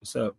What's up?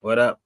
What up?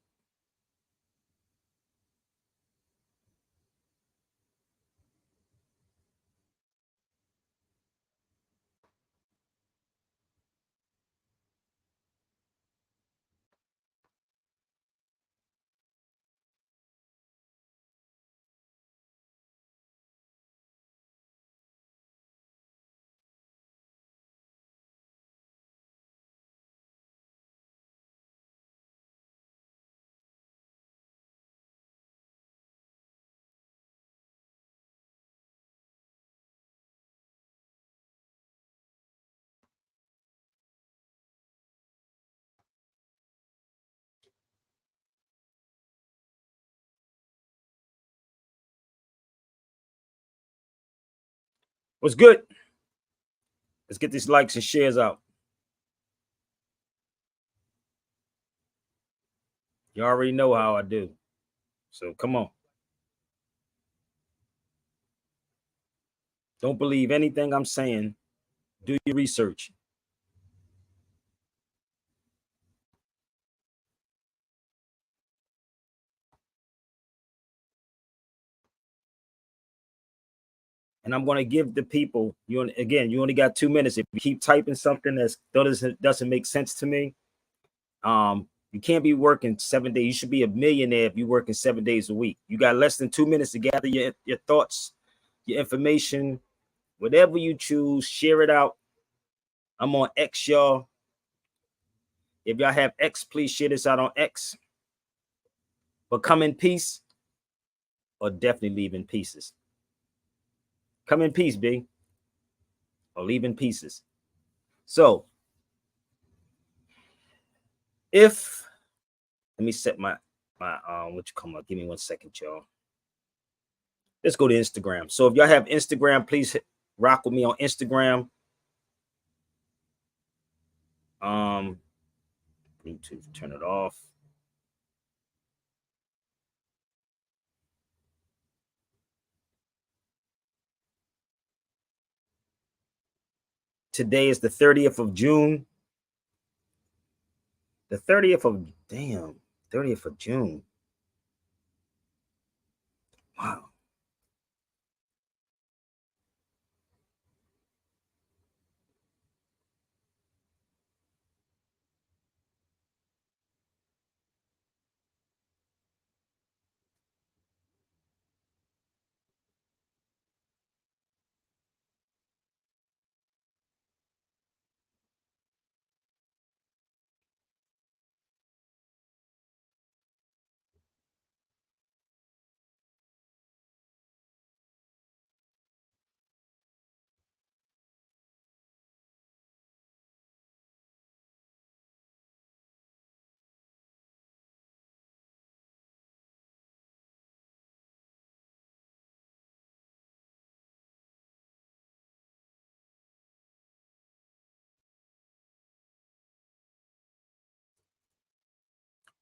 What's good? Let's get these likes and shares out. You already know how I do. So come on. Don't believe anything I'm saying. Do your research. And I'm going to give the people, you only got 2 minutes. If you keep typing something that doesn't make sense to me, you can't be working 7 days. You should be a millionaire if you're working 7 days a week. You got less than 2 minutes to gather your thoughts, your information, whatever you choose, share it out. I'm on X, y'all. If y'all have X, please share this out on X. But come in peace or definitely leave in pieces. Come in peace, B, or leave in pieces. So if let me set my what you come up. Give me 1 second, y'all. Let's go to Instagram. So if y'all have Instagram, please rock with me on Instagram. Bluetooth, turn it off. Today is the 30th of June. The 30th of June. Wow.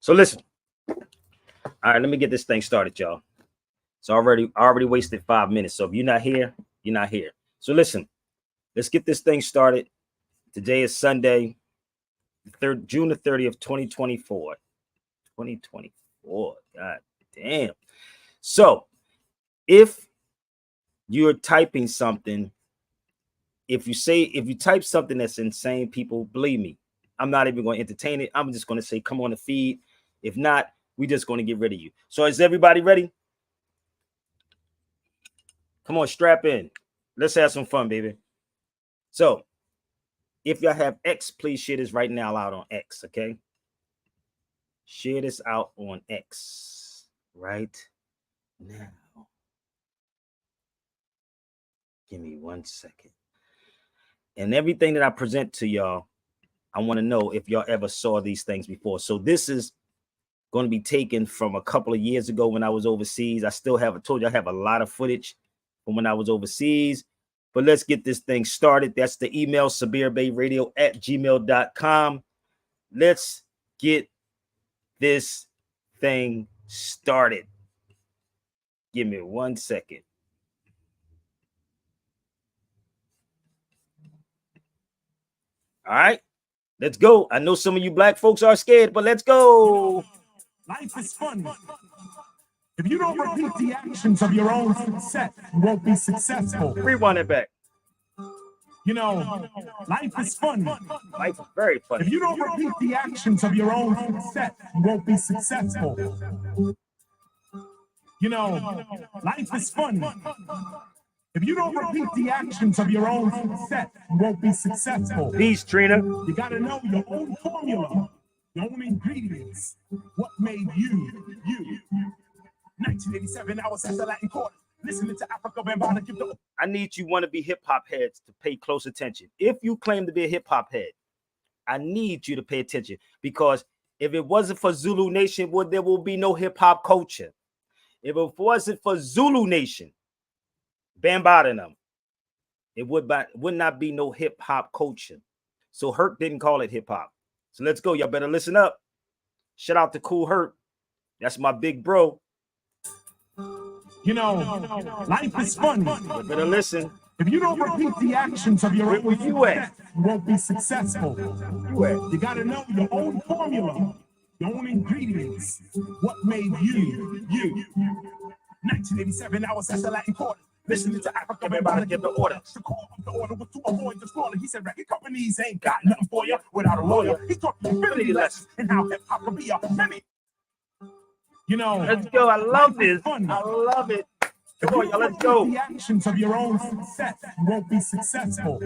So listen. All right, let me get this thing started, y'all. So I already wasted 5 minutes. So if you're not here, you're not here. So listen, let's get this thing started. Today is Sunday, June the 30th, 2024. 2024. God damn. So if you're typing something, if you type something that's insane, people, believe me, I'm not even going to entertain it. I'm just going to say, come on the feed. If not, we're just going to get rid of you. So is everybody ready? Come on, strap in. Let's have some fun, baby. So if y'all have X, please share this right now out on X, okay? share this out on X right now. Give me 1 second. And everything that I present to y'all, I want to know if y'all ever saw these things before. So this is going to be taken from a couple of years ago when I was overseas. I still have, I told you I have a lot of footage from when I was overseas. But let's get this thing started. That's the email, sabirbayradio@gmail.com. Let's get this thing started. Give me 1 second. All right, let's go. I know some of you black folks are scared, but let's go. Life is fun. If you don't repeat the actions of your own success, you won't be successful. Rewind it back. You know, life is fun. Life is very funny. If you don't repeat the actions of your own success, you won't be successful. You know, life is fun. If you don't repeat the actions of your own success, you won't be successful. Peace, Trina. You gotta know your own formula, your own ingredients. What made you, you. 1987, I was at the Latin Quarter, listening to Africa Bambaataa give the... I need you wannabe hip-hop heads to pay close attention. If you claim to be a hip-hop head, I need you to pay attention, because if it wasn't for Zulu Nation, there will be no hip-hop culture. If it wasn't for Zulu Nation, Bambaataa and them, it would not be no hip-hop culture. So Herc didn't call it hip-hop. So let's go. Y'all better listen up. Shout out to Cool Herc. That's my big bro. You know, life is fun. You better listen. If you don't repeat the actions of your own success, you won't be successful. You gotta know your own formula, your own ingredients. What made you, you. 1987, I was at the Latin Quarter, listening to Africa Bambaataa give the order. The call of the order was to avoid the slaughter. He said, record companies ain't got nothing for you without a lawyer. He taught you ability lessons and how hip-hop can be a many. You know, let's go. I love this. I love it. Come on, y'all, let's go. The actions of your own success, you won't be successful.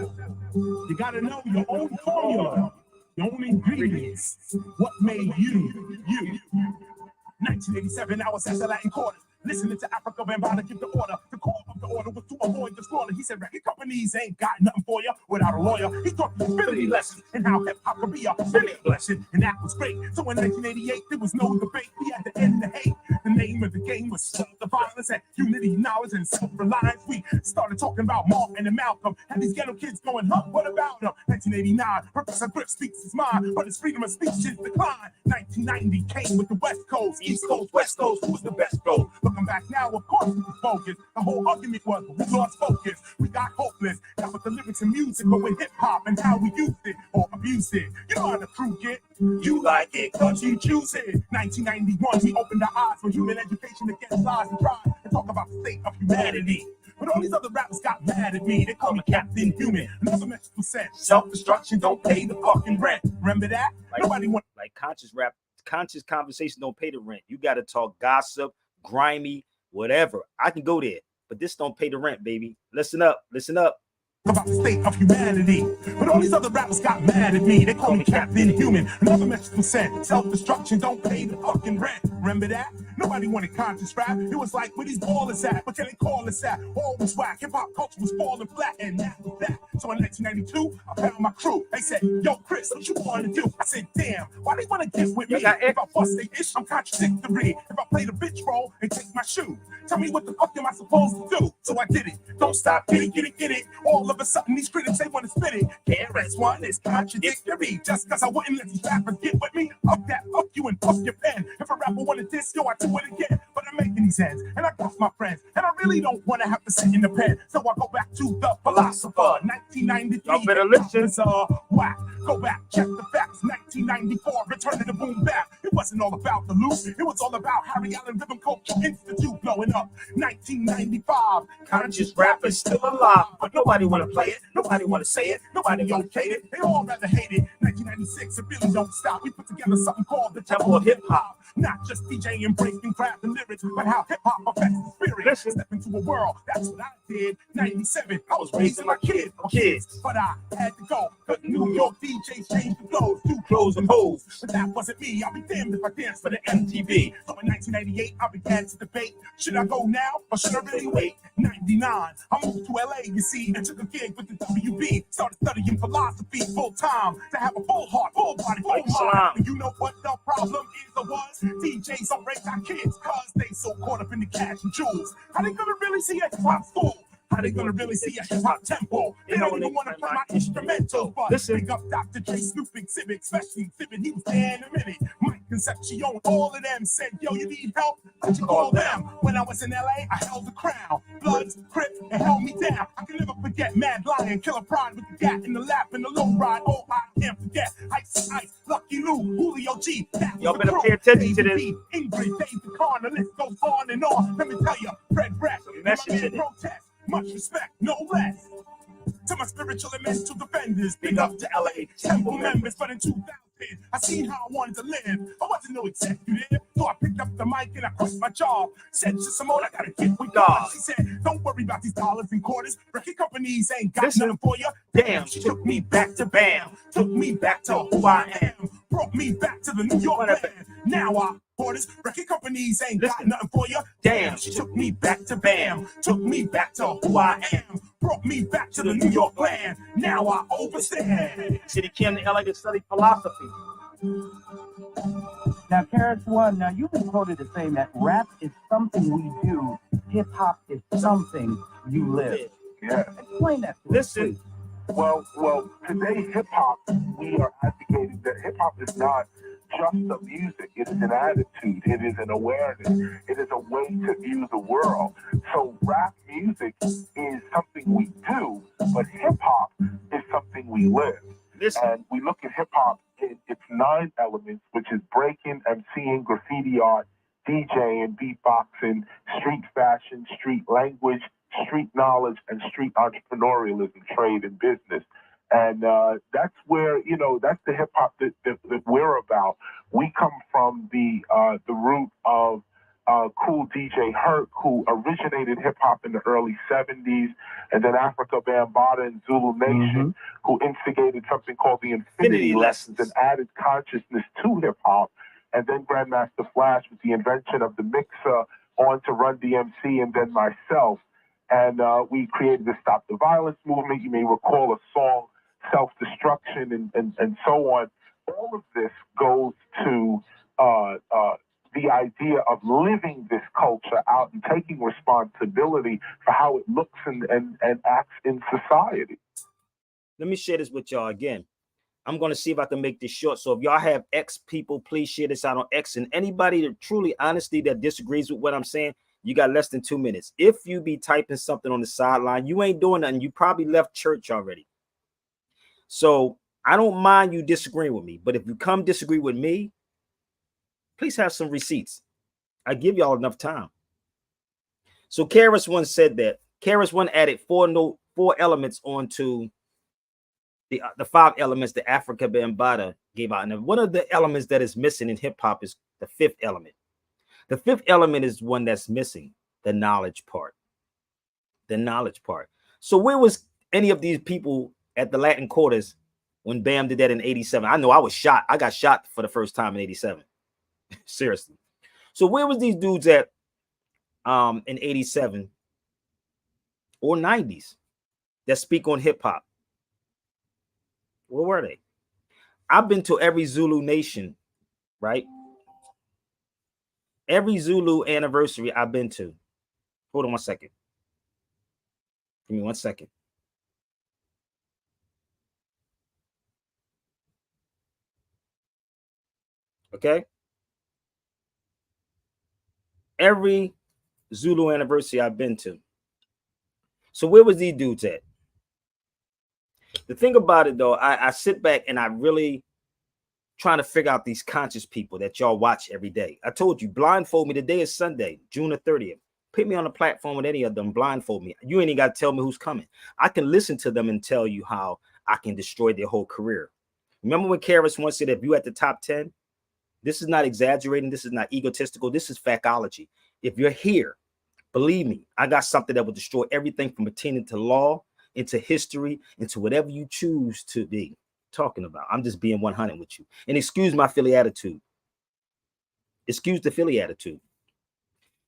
You gotta know your own formula, your own ingredients. What made you, you. 1987, I was at the Latin Quarter, listening to Africa Bambaataa give the order. The call of the order was to avoid the slaughter. He said, record companies ain't got nothing for you without a lawyer. He taught you ability lessons and how hip-hop could be a many blessing, and that was great. So in 1988, there was no debate. We had to end the hate. The name of the game was stop the violence and unity, knowledge, and self-reliance. We started talking about Martin and Malcolm, and these ghetto kids going, huh, what about them? 1989, Professor Grip speaks his mind, but his freedom of speech is decline. 1990 came with the West Coast, East Coast, West Coast. Who was the best, bro? Looking back now, of course, we was focused. The whole argument was, we lost focus. We got hopeless. That was the lyrics and music, but with hip-hop and how we used it or abused it. You know how the crew get. You like it, cause you choose it. 1991, we opened our eyes for human education against lies and pride, and talk about the state of humanity. But all these other rappers got mad at me. They call me Captain Human. Another message was sent. Self-destruction don't pay the fucking rent. Remember that? Nobody want like conscious rap, conscious conversation don't pay the rent. You got to talk gossip, grimy, whatever. I can go there, but this don't pay the rent, baby. Listen up, listen up. About the state of humanity. But all these other rappers got mad at me. They call me Captain Human. Another message was sent. Self-destruction don't pay the fucking rent. Remember that? Nobody wanted conscious rap. It was like, where these ballers at? What can they call us at? All was whack. Hip-hop culture was falling flat, and that was that. So in 1992, I found my crew. They said, yo, Chris, what you want to do? I said, damn, why they want to get with me? If I bust they ish, I'm contradictory. If I play the bitch role and take my shoe, tell me what the fuck am I supposed to do? So I did it. Don't stop, get it. All of a sudden, these critics, they want to spit it. KRS-One is contradictory. Just cause I wouldn't let these rappers get with me, fuck that, fuck you, and fuck your pen. If a rapper wanted this, yo, I do it again. But I'm making these ends, and I got my friends, and I really don't want to have to sit in the pen. So I go back to the philosopher. 1993. Y'all better listen. Whack. Go back, check the facts. 1994, return to the boom bap. It wasn't all about the loot. It was all about Harry Allen Rhythm Culture Institute blowing up. 1995, conscious rap is still alive, but nobody want to play it. Nobody want to say it. Nobody okayed it. They all rather hate it. 1996, it really don't stop. We put together something called the Temple of Hip Hop. Not just DJing, breaking craft and lyrics, but how hip hop affects the spirit. Step into a world. That's what I did. 97, I was raising my kids, but I had to go. Couldn't do New York DJs change the flows, do clothes and hoes. But that wasn't me. I'll be damned if I dance for the MTV. So in 1998, I began to debate: should I go now or should I really wait? 99, I moved to LA, you see, and took a gig with the WB. Started studying philosophy full time to have a full heart, full body, full mind. And you know what the problem is or was? DJs don't raise our kids cause they so caught up in the cash and jewels. How they gonna really see a hip-hop school? How they gonna really see a hip-hop tempo? They don't even want to play my instrumentals. But big up Dr. J, Snoop, Civic, especially Civic, he was there in a minute. Mike Concepcion, all of them said, yo, you need help? Could you call them? When I was in LA, I held the crown. Bloods, Crip, and held me down. I can never forget Mad Lion, Killer Pride with the gat in the lap and the low ride. Oh, I can't forget Ice, Lucky Lou, Julio G. Y'all better pay attention to this. Ingrid, Dave the Con, the list goes on and on. Let me tell you, Fred Rack, protest. Much respect, no less. To my spiritual and mental defenders, big up to LA Temple members. But in 2000, I seen how I wanted to live. I wasn't no executive, so I picked up the mic and I quit my job. Said to Simone, I gotta get with God. She said, don't worry about these dollars and quarters. Record companies ain't got nothing for you. Damn, she took me back to BAM. Took me back to who I am. Brought me back to the New York land. Now I quarters, record companies ain't got nothing for you. Damn, she took me back to BAM. Took me back to who I am. Brought me back to the New York land. Now I overstand. City came to LA to study philosophy. Now, Karis One, now you've been quoted as saying that rap is something we do, hip hop is something you live. Yeah. Explain that to us, Listen. please. Well, today hip hop, we are advocating that hip hop is not just a music. It is an attitude. It is an awareness. It is a way to view the world. So rap music is something we do, but hip hop is something we live. Listen. And we look at hip hop in its 9 elements, which is breaking, MCing, graffiti art, DJing, beatboxing, street fashion, street language, street knowledge, and street entrepreneurialism, trade and business. And that's where, that's the hip hop that we're about. We come from the root of cool DJ Herc, who originated hip hop in the early 70s, and then Africa Bambaataa and Zulu Nation, who instigated something called the Infinity Lessons and added consciousness to hip hop. And then Grandmaster Flash with the invention of the mixer, on to Run DMC, and then myself. And we created the Stop the Violence movement. You may recall a song, Self-Destruction, and so on. All of this goes to the idea of living this culture out and taking responsibility for how it looks and acts in society. Let me share this with y'all again. I'm going to see if I can make this short. So if y'all have X people, please share this out on X. And anybody that truly, honestly, that disagrees with what I'm saying, you got less than 2 minutes. If you be typing something on the sideline, you ain't doing nothing. You probably left church already. So I don't mind you disagreeing with me. But if you come disagree with me, please have some receipts. I give y'all enough time. So Karis One said that. Karis One added four elements onto the 5 elements that Africa Bambaataa gave out. And one of the elements that is missing in hip hop is the 5th element. The 5th element is one that's missing, the knowledge part. The knowledge part. So where was any of these people at the Latin Quarters when Bam did that in 87? I know I was shot. I got shot for the first time in 87. Seriously. So where was these dudes at in 87 or 90s that speak on hip hop? Where were they? I've been to every Zulu nation, right? Every Zulu anniversary I've been to. Hold on one second. Give me 1 second. Okay. Every Zulu anniversary I've been to. So where was these dudes at? The thing about it, though, I sit back and I really trying to figure out these conscious people that y'all watch every day. I told you, blindfold me. Today is Sunday, June the 30th. Put me on a platform with any of them, blindfold me. You ain't even got to tell me who's coming. I can listen to them and tell you how I can destroy their whole career. Remember when Karis once said, if you at the top 10, this is not exaggerating. This is not egotistical. This is factology. If you're here, believe me, I got something that will destroy everything from attending to law, into history, into whatever you choose to be. talking about? I'm just being 100 with you. And excuse my Philly attitude. Excuse the Philly attitude.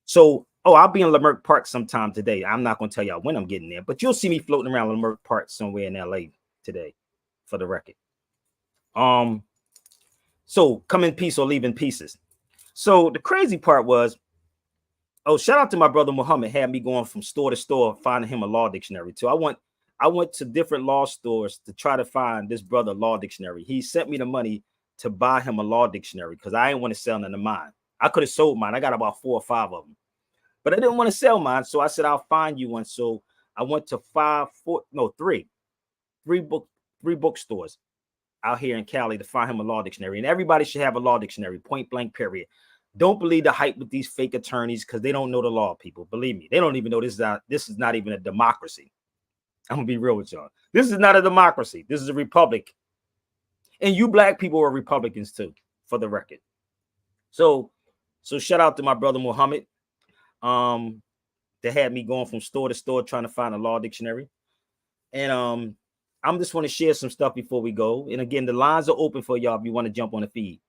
So, I'll be in Leimert Park sometime today. I'm not going to tell y'all when I'm getting there, but you'll see me floating around Leimert Park somewhere in LA today, for the record. So come in peace or leave in pieces. So the crazy part was, shout out to my brother Muhammad, had me going from store to store, finding him a law dictionary too. I went to different law stores to try to find this brother law dictionary. He sent me the money to buy him a law dictionary because I didn't want to sell none of mine. I could have sold mine. I got about 4 or 5 of them, but I didn't want to sell mine. So I said, I'll find you one. So I went to three bookstores out here in Cali to find him a law dictionary. And everybody should have a law dictionary, point blank, period. Don't believe the hype with these fake attorneys because they don't know the law, people. Believe me, they don't even know this is not even a democracy. I'm gonna be real with y'all. This is not a democracy. This is a republic. And you black people are Republicans too, for the record. So shout out to my brother Muhammad. That had me going from store to store trying to find a law dictionary. And I'm just want to share some stuff before we go. And again, the lines are open for y'all if you want to jump on the feed.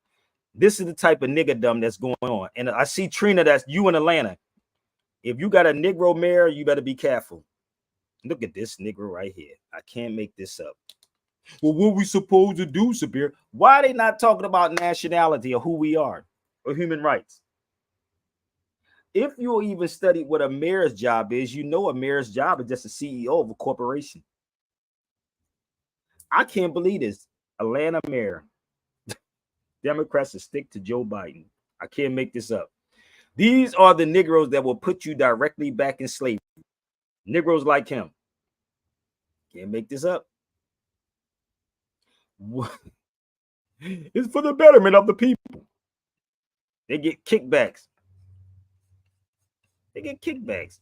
This is the type of niggerdom that's going on. And I see Trina, that's you in Atlanta. If you got a Negro mayor, you better be careful. Look at this Negro right here. I can't make this up. Well, what we supposed to do, Sabir? Why are they not talking about nationality or who we are or human rights? If you even study what a mayor's job is, you know a mayor's job is just a CEO of a corporation. I can't believe this. Atlanta mayor. Democrats will stick to Joe Biden. I can't make this up. These are the Negroes that will put you directly back in slavery. Negroes like him. Can't make this up. It's for the betterment of the people. They get kickbacks.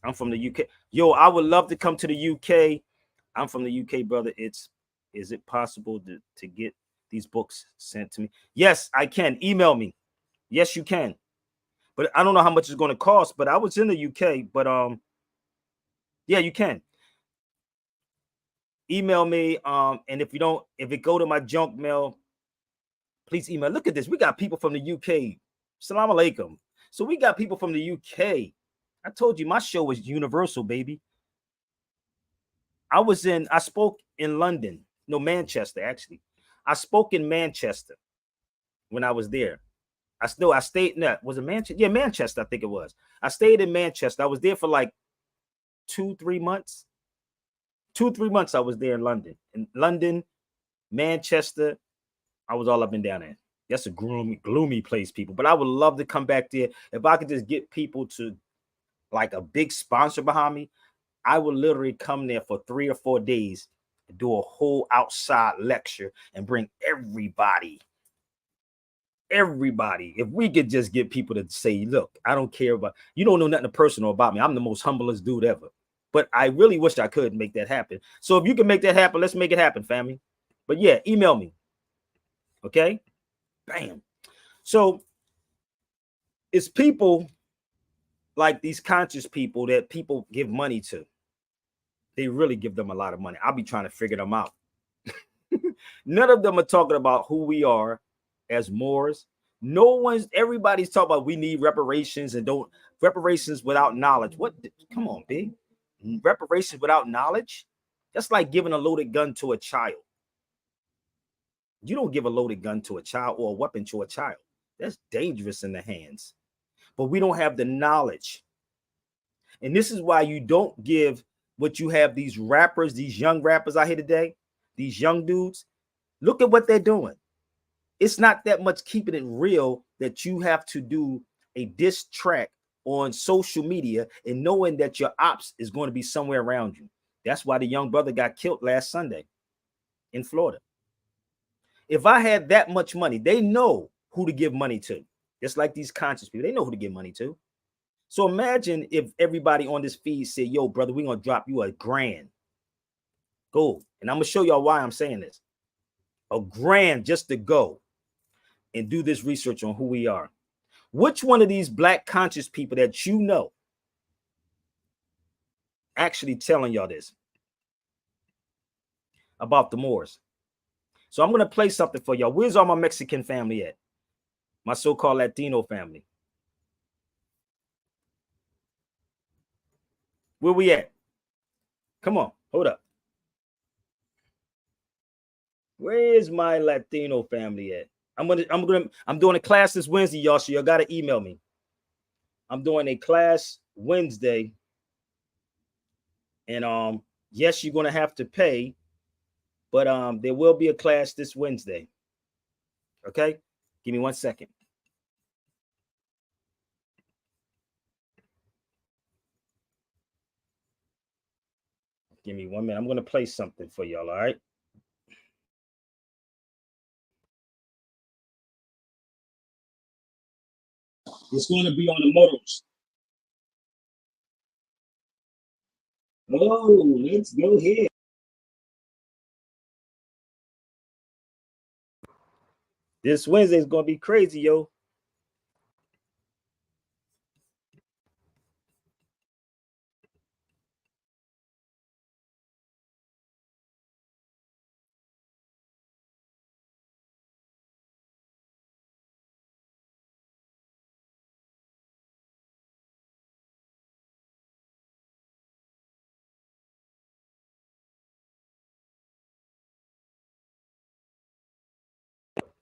I'm from the UK. Yo, I would love to come to the UK. I'm from the UK, brother. Is it possible to get these books sent to me? Yes, I can. Email me. Yes, you can. But I don't know how much it's going to cost. But I was in the UK. But yeah, you can. Email me. And if it go to my junk mail, please email. Look at this. We got people from the UK. Salam alaikum. So we got people from the UK. I told you my show is universal, baby. I spoke in London. No, Manchester, actually. I spoke in Manchester when I was there. I stayed in that. Was it Manchester? Yeah, Manchester, I think it was. I stayed in Manchester. I was there for like 2-3 months. 2-3 months I was there in London. In London, Manchester, I was all up and down there. That's a gloomy place, people. But I would love to come back there. If I could just get people to like a big sponsor behind me, I would literally come there for 3 or 4 days and do a whole outside lecture and bring everybody. If we could just get people to say, look, I don't care about, you don't know nothing personal about me. I'm the most humblest dude ever. But I really wish I could make that happen. So if you can make that happen, let's make it happen, family. But yeah, email me. Okay? Bam. So it's people like these conscious people that people give money to. They really give them a lot of money. I'll be trying to figure them out. None of them are talking about who we are as Moors. Everybody's talking about we need reparations and don't reparations without knowledge. What? Come on, big. Reparations without knowledge? That's like giving a loaded gun to a child. You don't give a loaded gun to a child or a weapon to a child. That's dangerous in the hands. But we don't have the knowledge. And this is why you don't give what you have these rappers, these young rappers out here today, these young dudes. Look at what they're doing. It's not that much keeping it real that you have to do a diss track on social media and knowing that your ops is going to be somewhere around you. That's why the young brother got killed last Sunday in Florida. If I had that much money, they know who to give money to. Just like these conscious people, they know who to give money to. So imagine if everybody on this feed said, yo, brother, we're going to drop you $1,000. Go. And I'm going to show y'all why I'm saying this. $1,000 just to go and do this research on who we are. Which one of these black conscious people that you know actually telling y'all this about the Moors? So I'm gonna play something for y'all. Where's all my Mexican family at? My so-called Latino family. Where we at? Come on, hold up. Where is my Latino family at? I'm doing a class this Wednesday, y'all. So y'all gotta email me. I'm doing a class Wednesday, and yes, you're gonna have to pay, but there will be a class this Wednesday. Okay, give me 1 second. Give me 1 minute. I'm gonna play something for y'all. All right. It's going to be on the motos. Oh, let's go here. This Wednesday is going to be crazy, yo.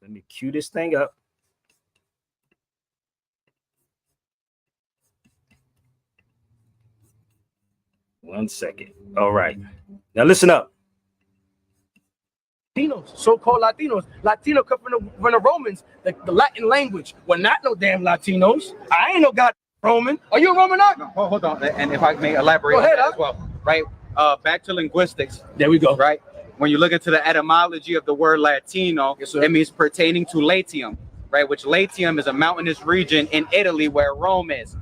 Let me cue this thing up. One second. All right. Now listen up. Latinos, so-called Latinos. Latino come from the Romans, the Latin language. We're not no damn Latinos. I ain't no god Roman. Are you a Roman? No, hold on. And if I may elaborate on that as well, right? Back to linguistics. There we go. Right? When you look into the etymology of the word Latino, yes, sir, it means pertaining to Latium, right? Which Latium is a mountainous region in Italy where Rome is,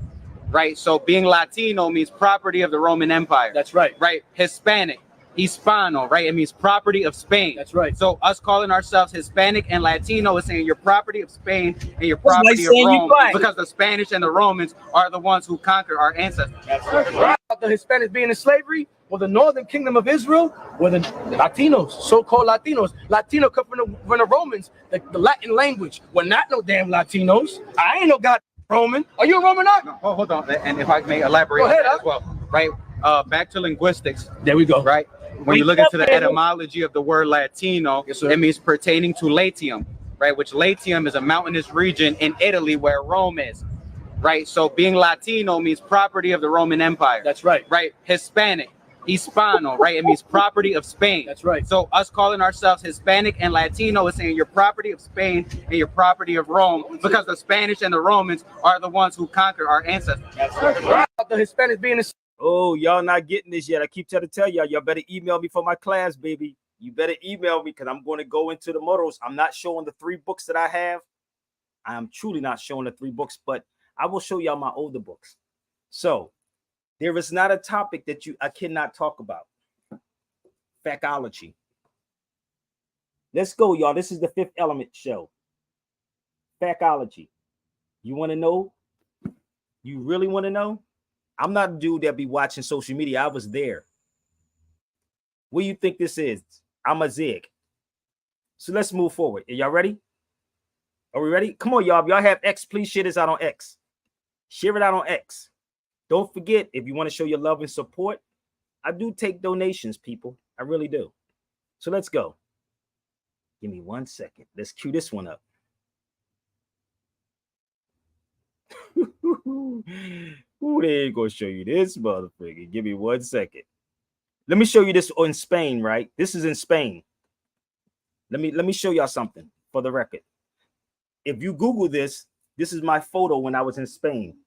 right? So being Latino means property of the Roman Empire. That's right. Right? Hispanic. Hispano, right? It means property of Spain. That's right. So us calling ourselves Hispanic and Latino is saying you're property of Spain and you're property of Rome, because the Spanish and the Romans are the ones who conquered our ancestors. That's right. The Hispanics being in slavery, well, the northern kingdom of Israel, well, the Latinos, so-called Latinos. Latino come from the Romans, the Latin language. We're not no damn Latinos. I ain't no god Roman. Are you a Roman? No, hold on. And if I may elaborate on that as well, right? Back to linguistics. There we go. Right? When you look into the etymology of the word Latino, yes, sir, it means pertaining to Latium, right? Which Latium is a mountainous region in Italy where Rome is, right? So being Latino means property of the Roman Empire. That's right. Right? Hispanic, Hispano, right? It means property of Spain. That's right. So us calling ourselves Hispanic and Latino is saying you're property of Spain and you're property of Rome, because the Spanish and the Romans are the ones who conquered our ancestors. That's right. The Hispanics being in Oh, y'all not getting this yet. I keep trying to tell y'all better email me for my class, baby. You better email me, because I'm going to go into the motos. I'm not showing the 3 books that I have. I am truly not showing the 3 books, but I will show y'all my older books. So there is not a topic that I cannot talk about. Factology. Let's go, y'all. This is the Fifth Element show. Factology. You want to know? You really want to know? I'm not a dude that be watching social media. I was there. What do you think this is? I'm a zig. So let's move forward. Are y'all ready? Are we ready? Come on, y'all. If y'all have X, please share this out on X. Share it out on X. Don't forget, if you want to show your love and support, I do take donations, people. I really do. So let's go. Give me 1 second. Let's cue this one up. Ooh, they ain't gonna show you this motherfucker. Give me 1 second. Let me show you this in Spain, right? This is in Spain. Let me show y'all something for the record. If you Google this, this is my photo when I was in Spain.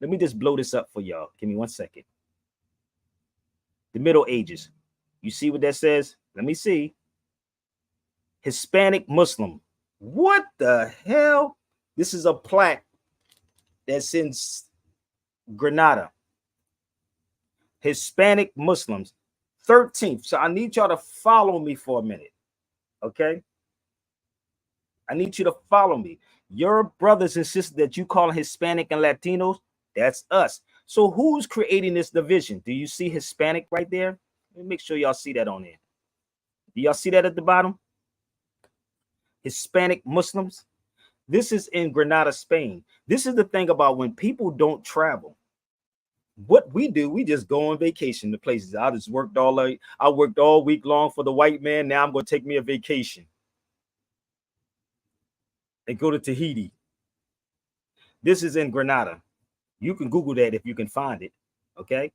Let me just blow this up for y'all. Give me 1 second. The Middle Ages. You see what that says? Let me see. Hispanic Muslim. What the hell? This is a plaque that's in Granada. Hispanic Muslims. 13th. So I need y'all to follow me for a minute. Okay? I need you to follow me. Your brothers and sisters that you call Hispanic and Latinos, that's us. So who's creating this division? Do you see Hispanic right there? Let me make sure y'all see that on there. Do y'all see that at the bottom? Hispanic Muslims. This is in Granada, Spain. This is the thing about when people don't travel. What we do, we just go on vacation to places. I worked all week long for the white man. Now I'm going to take me a vacation and go to Tahiti. This is in Granada. You can Google that if you can find it. Okay.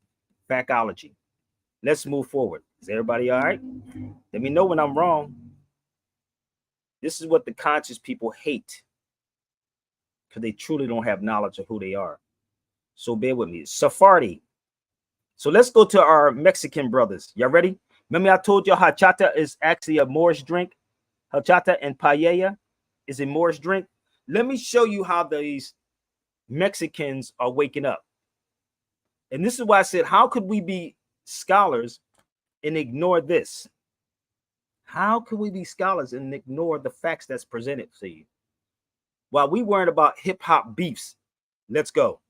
Factology. Let's move forward. Is everybody all right? Let me know when I'm wrong. This is what the conscious people hate, because they truly don't have knowledge of who they are. So bear with me. Sephardi. So let's go to our Mexican brothers. Y'all ready? Remember I told you horchata is actually a Moorish drink. Horchata and paella is a Moorish drink. Let me show you how these Mexicans are waking up. And this is why I said, how could we be scholars and ignore this? How can we be scholars and ignore the facts that's presented to you? While we weren't about hip hop beefs, let's go.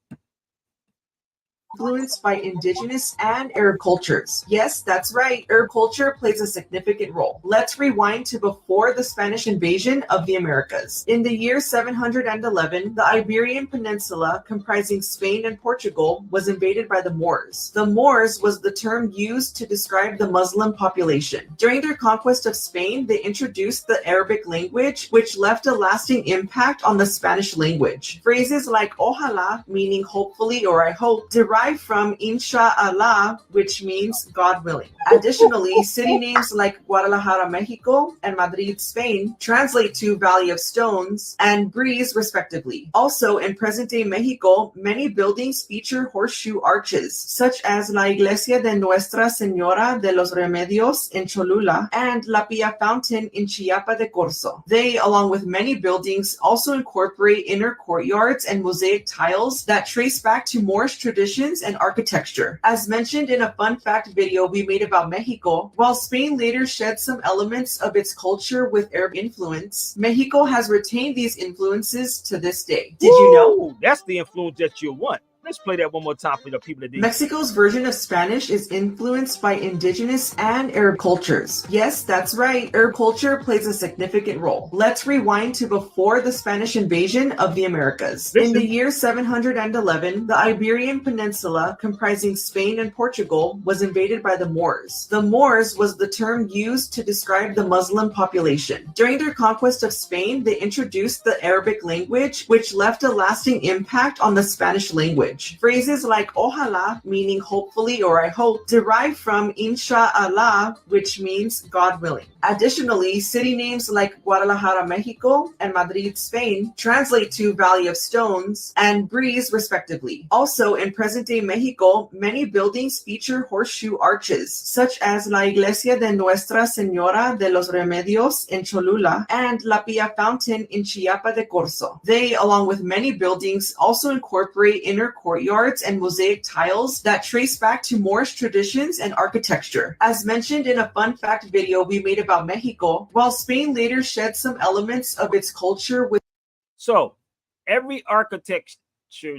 Influenced by indigenous and Arab cultures. Yes, that's right. Arab culture plays a significant role. Let's rewind to before the Spanish invasion of the Americas. In the year 711, the Iberian Peninsula, comprising Spain and Portugal, was invaded by the Moors. The Moors was the term used to describe the Muslim population. During their conquest of Spain, they introduced the Arabic language, which left a lasting impact on the Spanish language. Phrases like ojalá, meaning hopefully or I hope, derive from Inshallah, which means God willing. Additionally, city names like Guadalajara, Mexico, and Madrid, Spain, translate to Valley of Stones and Breeze, respectively. Also, in present-day Mexico, many buildings feature horseshoe arches, such as La Iglesia de Nuestra Señora de los Remedios in Cholula and La Pia Fountain in Chiapa de Corzo. They, along with many buildings, also incorporate inner courtyards and mosaic tiles that trace back to Moorish traditions and architecture. As mentioned in a fun fact video we made about Mexico, while Spain later shed some elements of its culture with Arab influence, Mexico has retained these influences to this day. Did you know? That's the influence that you want. Let's play that one more time for the people that did. Mexico's version of Spanish is influenced by indigenous and Arab cultures. Yes, that's right. Arab culture plays a significant role. Let's rewind to before the Spanish invasion of the Americas. In the year 711, the Iberian Peninsula, comprising Spain and Portugal, was invaded by the Moors. The Moors was the term used to describe the Muslim population. During their conquest of Spain, they introduced the Arabic language, which left a lasting impact on the Spanish language. Phrases like ojalá, meaning hopefully or I hope, derive from Inshallah, which means God willing. Additionally, city names like Guadalajara, Mexico, and Madrid, Spain, translate to Valley of Stones and Breeze, respectively. Also, in present-day Mexico, many buildings feature horseshoe arches, such as La Iglesia de Nuestra Señora de los Remedios in Cholula and La Pia Fountain in Chiapa de Corzo. They, along with many buildings, also incorporate inner courtyards and mosaic tiles that trace back to Moorish traditions and architecture. As mentioned in a fun fact video we made about Mexico, while Spain later shed some elements of its culture with... So, every architecture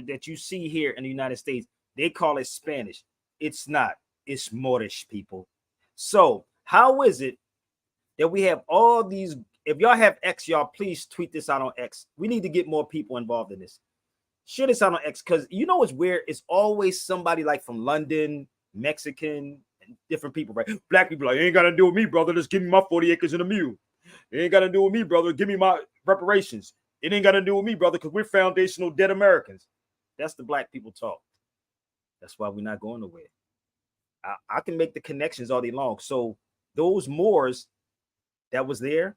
that you see here in the United States, they call it Spanish. It's not. It's Moorish, people. So, how is it that we have all these... If y'all have X, y'all please tweet this out on X. We need to get more people involved in this. Share this out on X, because you know what's weird? It's always somebody like from London, Mexican, and different people, right? Black people like, ain't got to do with me, brother. Just give me my 40 acres and a mule. It ain't got to do with me, brother. Give me my reparations. It ain't got to do with me, brother, because we're foundational dead Americans. That's the black people talk. That's why we're not going nowhere. I can make the connections all day long. So those Moors that was there,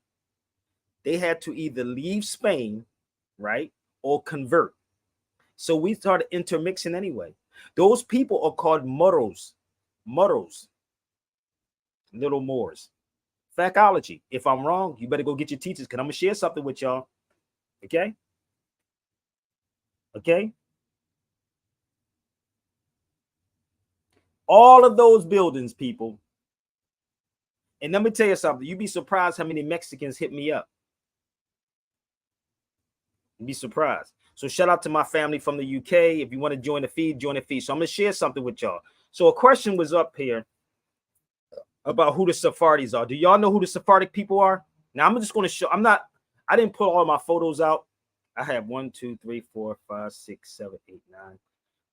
they had to either leave Spain, right, or convert. So we started intermixing anyway. Those people are called Moros. Moros. Little Moors. Factology. If I'm wrong, you better go get your teachers, because I'm going to share something with y'all. Okay? Okay? All of those buildings, people. And let me tell you something. You'd be surprised how many Mexicans hit me up. You'd be surprised. So shout out to my family from the UK. If you want to join the feed, join the feed. So I'm going to share something with y'all. So a question was up here about who the Sephardis are. Do y'all know who the Sephardic people are? Now I'm just going to show. I'm not I didn't pull all my photos out. I have 1, 2, 3, 4, 5, 6, 7, 8, 9,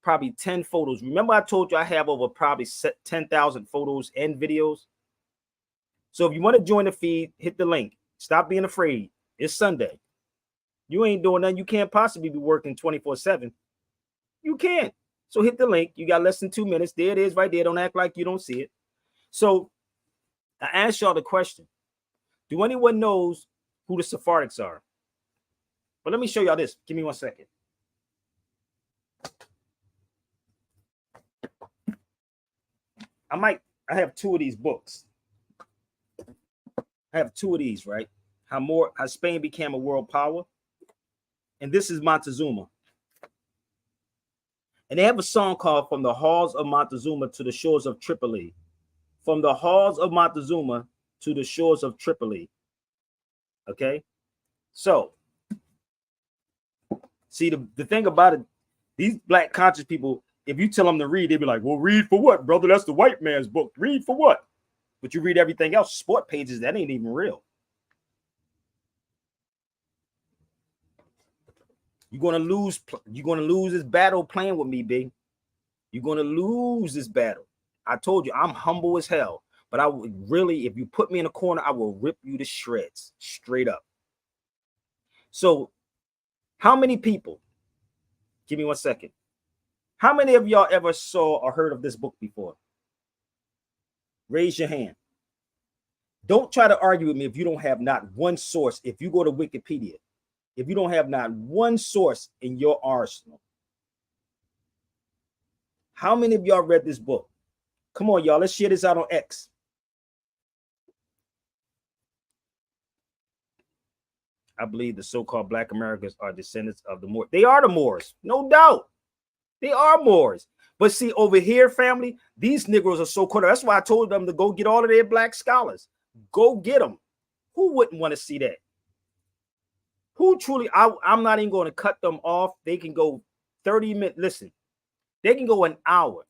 probably 10 photos. Remember, I told you I have over probably 10,000 photos and videos. So if you want to join the feed, hit the link. Stop being afraid. It's Sunday. You ain't doing nothing. You can't possibly be working 24/7. You can't. So hit the link. You got less than 2 minutes. There it is right there. Don't act like you don't see it. So I asked y'all the question. Do anyone knows who the Sephardics are? But let me show y'all this. Give me 1 second. I have 2 of these books. I have 2 of these, right? How Spain became a world power. And this is Montezuma. And they have a song called From the Halls of Montezuma to the Shores of Tripoli. From the halls of Montezuma to the shores of Tripoli. Okay? So, see, the thing about it, these black conscious people, if you tell them to read, they be like, well, read for what, brother? That's the white man's book. Read for what? But you read everything else, sport pages, that ain't even real. You're gonna lose this battle playing with me, B. You're gonna lose this battle. I told you I'm humble as hell, but I would really, if you put me in a corner, I will rip you to shreds, straight up. So, how many people? Give me 1 second. How many of y'all ever saw or heard of this book before? Raise your hand. Don't try to argue with me if you don't have not one source. If you go to Wikipedia, if you don't have not one source in your arsenal. How many of y'all read this book? Come on, y'all. Let's share this out on X. I believe the so-called Black Americans are descendants of the Moors. They are the Moors, no doubt. They are Moors. But see, over here, family, these Negroes are so caught up. That's why I told them to go get all of their black scholars. Go get them. Who wouldn't want to see that? Who truly, I'm not even going to cut them off. They can go 30 minutes. Listen, they can go an hour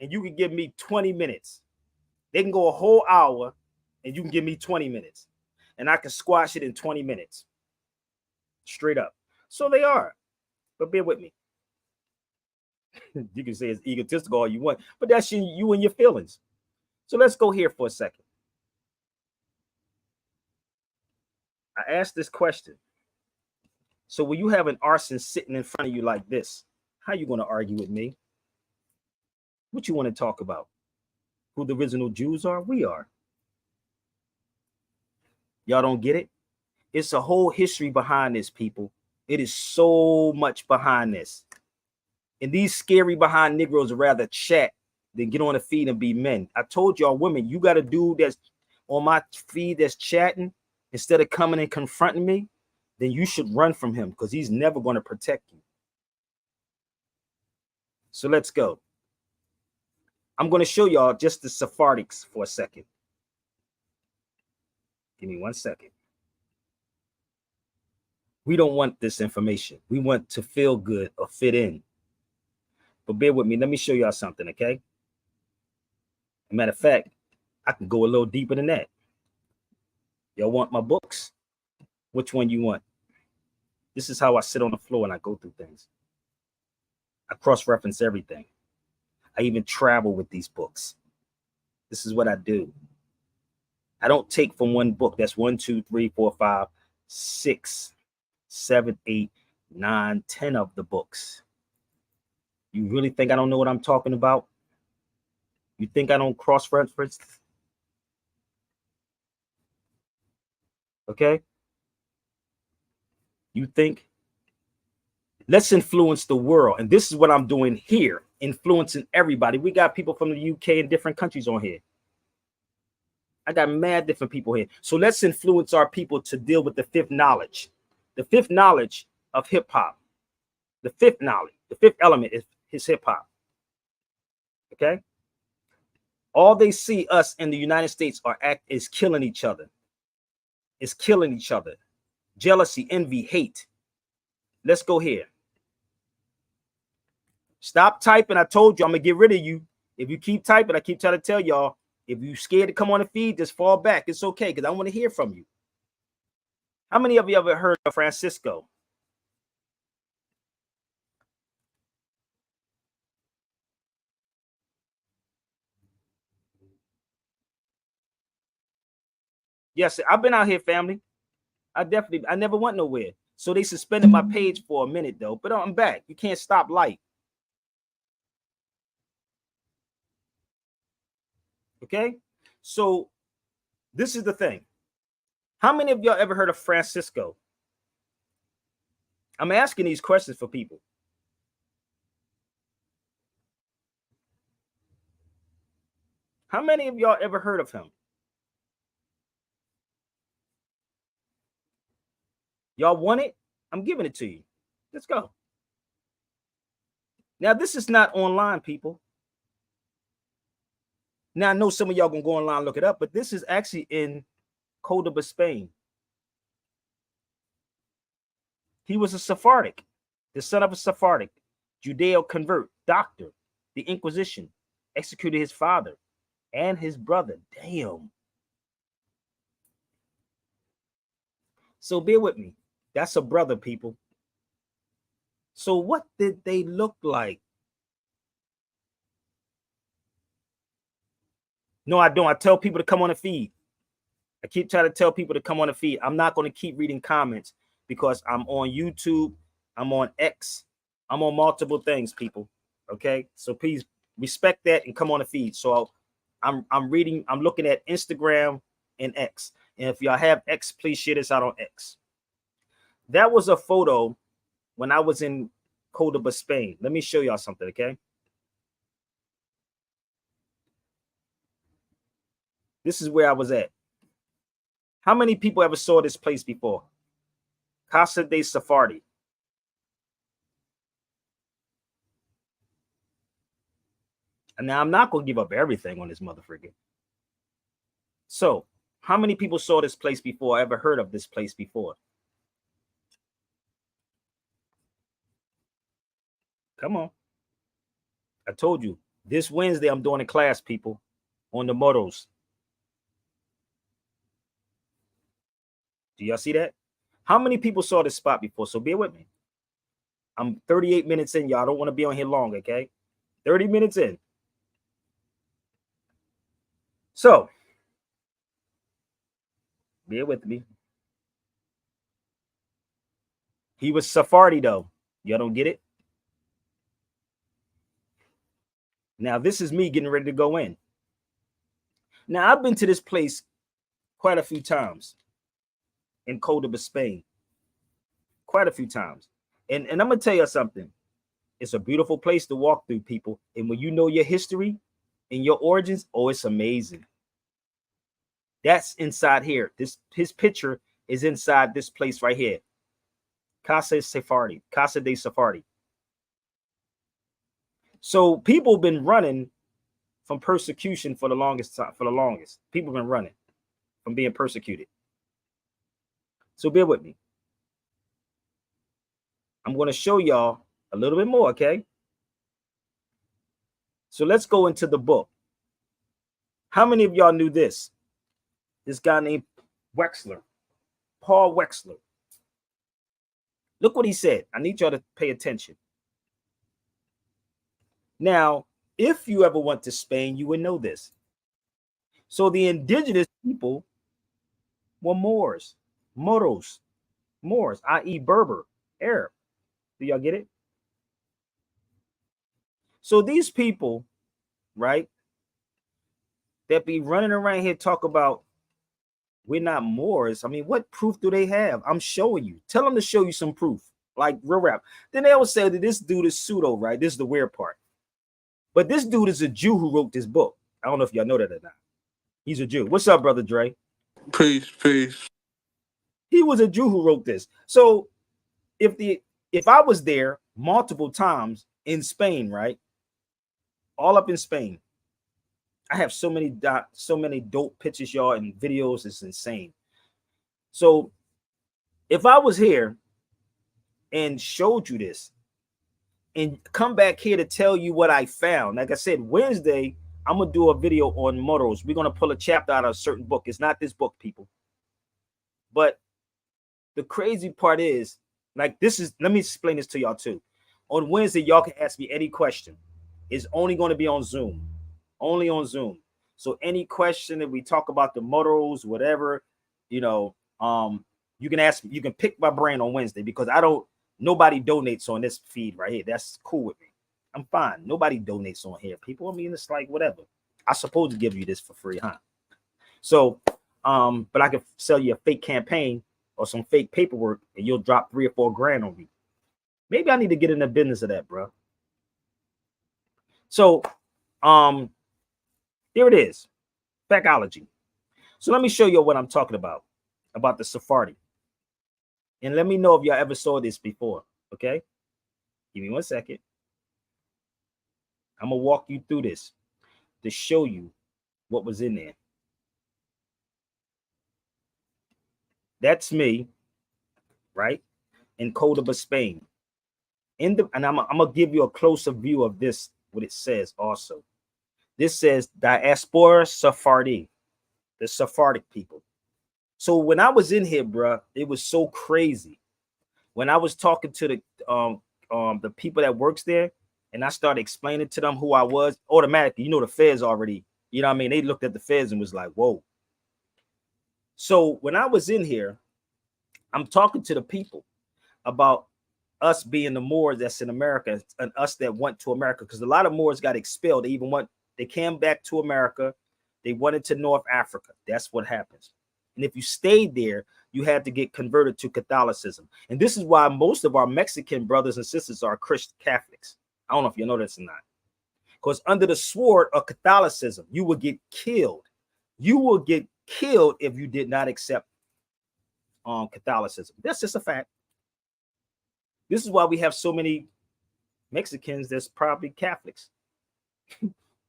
and you can give me 20 minutes. They can go a whole hour and you can give me 20 minutes. And I can squash it in 20 minutes. Straight up. So they are. But bear with me. You can say it's egotistical all you want, but that's you and your feelings. So let's go here for a second. I asked this question. So when you have an arson sitting in front of you like this, how are you going to argue with me? What you want to talk about? Who the original Jews are? We are. Y'all don't get it? It's a whole history behind this, people. It is so much behind this. And these scary behind Negroes would rather chat than get on the feed and be men. I told y'all women, you got a dude that's on my feed that's chatting instead of coming and confronting me, then you should run from him because he's never going to protect you. So let's go. I'm going to show y'all just the Sephardics for a second. Give me 1 second. We don't want this information. We want to feel good or fit in. But bear with me. Let me show y'all something, okay? As a matter of fact, I can go a little deeper than that. Y'all want my books? Which one you want? This is how I sit on the floor and I go through things. I cross-reference everything. I even travel with these books. This is what I do. I don't take from one book. That's 1, 2, 3, 4, 5, 6, 7, 8, 9, 10 of the books. You really think I don't know what I'm talking about? You think I don't cross-reference? Okay? You think? Let's influence the world. And this is what I'm doing here, influencing everybody. We got people from the UK and different countries on here. I got mad different people here. So let's influence our people to deal with the fifth knowledge. The fifth knowledge of hip hop. The fifth knowledge, the fifth element is hip hop. Okay? All they see us in the United States is killing each other. It's killing each other. Jealousy, envy, hate. Let's go here. Stop typing. I told you I'm going to get rid of you. If you keep typing, I keep trying to tell y'all, if you're scared to come on the feed, just fall back. It's okay because I want to hear from you. How many of you ever heard of Francisco? Yes, I've been out here, family. I never went nowhere. So they suspended my page for a minute though, but I'm back. You can't stop light. Okay, so this is the thing. How many of y'all ever heard of Francisco? I'm asking these questions for people. How many of y'all ever heard of him? Y'all want it? I'm giving it to you. Let's go. Now, this is not online, people. Now, I know some of y'all gonna go online and look it up, but this is actually in Cordoba, Spain. He was a Sephardic, the son of a Sephardic, Judeo convert, doctor. The Inquisition executed his father and his brother. Damn. So bear with me. That's a brother, people. So what did they look like? No, I don't. I tell people to come on the feed. I keep trying to tell people to come on the feed. I'm not going to keep reading comments because I'm on YouTube. I'm on X. I'm on multiple things, people. Okay. So please respect that and come on the feed. So I'm looking at Instagram and X. And if y'all have X, please share this out on X. That was a photo when I was in Cordoba, Spain. Let me show y'all something, okay? This is where I was at. How many people ever saw this place before? Casa de Sephardi. And now I'm not going to give up everything on this motherfucker. So, how many people saw this place before? Ever heard of this place before? Come on. I told you, this Wednesday I'm doing a class, people, on the mottos. Do y'all see that? How many people saw this spot before? So bear with me. I'm 38 minutes in, y'all. I don't want to be on here long, okay? 30 minutes in. So, bear with me. He was Sephardi, though. Y'all don't get it? Now, this is me getting ready to go in. Now, I've been to this place quite a few times in Cordoba, Spain. Quite a few times. And I'm going to tell you something. It's a beautiful place to walk through, people. And when you know your history and your origins, oh, it's amazing. That's inside here. His picture is inside this place right here. Casa Sephardi, Casa de Sephardi. So people have been running from persecution for the longest time. People have been running from being persecuted. So bear with me. I'm going to show y'all a little bit more, okay? So let's go into the book. How many of y'all knew this? This guy named Wexler, Paul Wexler. Look what he said. I need y'all to pay attention. Now, if you ever went to Spain, you would know this. So the indigenous people were Moors, Moros, Moors, i.e. Berber, Arab. Do y'all get it? So these people, right, that be running around here talk about we're not Moors. I mean, what proof do they have? I'm showing you. Tell them to show you some proof, like real rap. Then they always say that this dude is pseudo, right? This is the weird part. But this dude is a Jew who wrote this book. I don't know if y'all know that or not. He's a Jew. What's up, brother Dre? Peace, peace. He was a Jew who wrote this. So if I was there multiple times in Spain, right? All up in Spain. I have so many dope pictures, y'all, and videos. It's insane. So if I was here and showed you this and come back here to tell you what I found, like I said, Wednesday, I'm going to do a video on mottos. We're going to pull a chapter out of a certain book. It's not this book, people. But the crazy part is, like, this is, let me explain this to y'all too. On Wednesday, y'all can ask me any question. It's only going to be on Zoom. Only on Zoom. So any question that we talk about the modals, whatever, you know, you can ask me, you can pick my brain on Wednesday, because nobody donates on this feed right here. That's cool with me. I'm fine. Nobody donates on here, people. I mean, it's like whatever. I supposed to give you this for free, huh? So, but I could sell you a fake campaign or some fake paperwork, and you'll drop 3 or 4 grand on me. Maybe I need to get in the business of that, bro. So, here it is, Factology. So let me show you what I'm talking about the Sephardi. And let me know if y'all ever saw this before, okay? Give me 1 second. I'm gonna walk you through this to show you what was in there. That's me, right? In Cordoba, Spain. And I'm gonna give you a closer view of this, what it says also. This says Diaspora Sephardi, the Sephardic people. So when I was in here, bro, it was so crazy. When I was talking to the people that works there, and I started explaining to them who I was, automatically, you know, the feds already, you know what I mean? They looked at the feds and was like, whoa. So when I was in here, I'm talking to the people about us being the Moors that's in America, and us that went to America, because a lot of Moors got expelled. They came back to America. They went into North Africa. That's what happens. And if you stayed there, you had to get converted to Catholicism. And this is why most of our Mexican brothers and sisters are Christian Catholics. I don't know if you know this or not. Because under the sword of Catholicism, you will get killed. You will get killed if you did not accept Catholicism. That's just a fact. This is why we have so many Mexicans that's probably Catholics.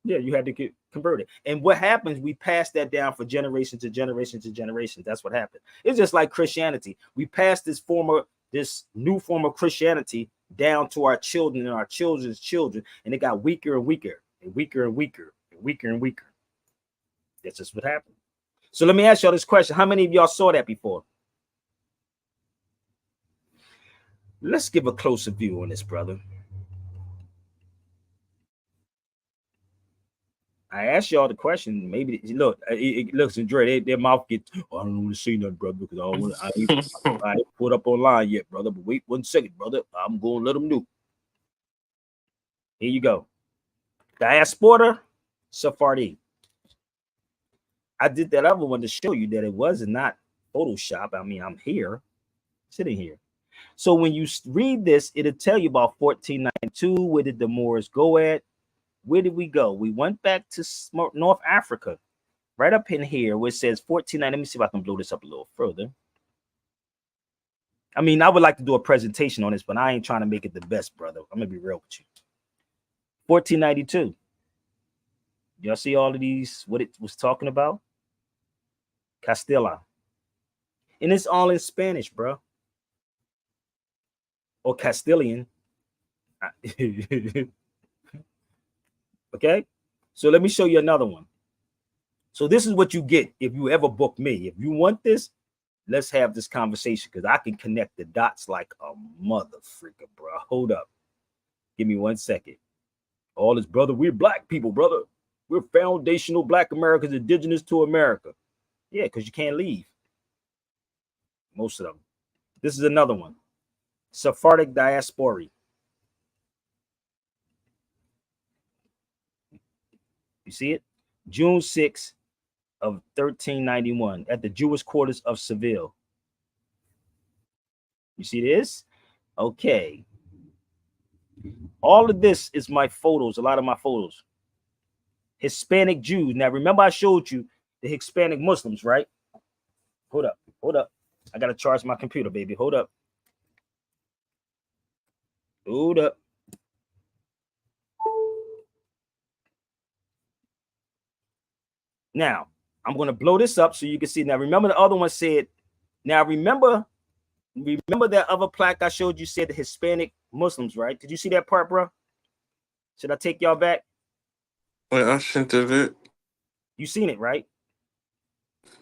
Yeah, you had to get converted. And what happens, we pass that down for generation to generation to generation. That's what happened. It's just like Christianity. We pass this new form of Christianity down to our children and our children's children, and it got weaker and weaker and weaker and weaker and weaker and weaker. That's just what happened. So let me ask y'all this question. How many of y'all saw that before? Let's give a closer view on this, brother. I asked y'all the question. Maybe look, it looks and Dre, their mouth gets. Oh, I don't want to say nothing, brother, because I ain't put up online yet, brother. But wait 1 second, brother. I'm going to let them know. Here you go. Diaspora Sephardi. I did that other one to show you that it was not Photoshop. I mean, I'm here, sitting here. So when you read this, it'll tell you about 1492. Where did the Moors go at? Where did we go? We went back to North Africa, right up in here where it says 1490. Let me see if I can blow this up a little further. I mean, I would like to do a presentation on this, but I ain't trying to make it the best, brother. I'm going to be real with you. 1492. Y'all see all of these, what it was talking about? Castilla. And it's all in Spanish, bro. Or Castilian. Okay, so let me show you another one. So this is what you get if you ever book me. If you want this, let's have this conversation, because I can connect the dots like a mother freaker, bro. Hold up. Give me 1 second. All this, brother, we're black people, brother. We're foundational black Americans, indigenous to America. Yeah, because you can't leave. Most of them. This is another one. Sephardic Diaspora. You see it? June 6th of 1391 at the Jewish quarters of Seville. You see this? Okay. All of this is my photos, a lot of my photos. Hispanic Jews. Now, remember I showed you the Hispanic Muslims, right? Hold up. Hold up. I got to charge my computer, baby. Hold up. Hold up. Now, I'm going to blow this up so you can see. Now, remember the other one said, now remember that other plaque I showed you said the Hispanic Muslims, right? Did you see that part, bro? Should I take y'all back? Wait, I sent it. You seen it, right?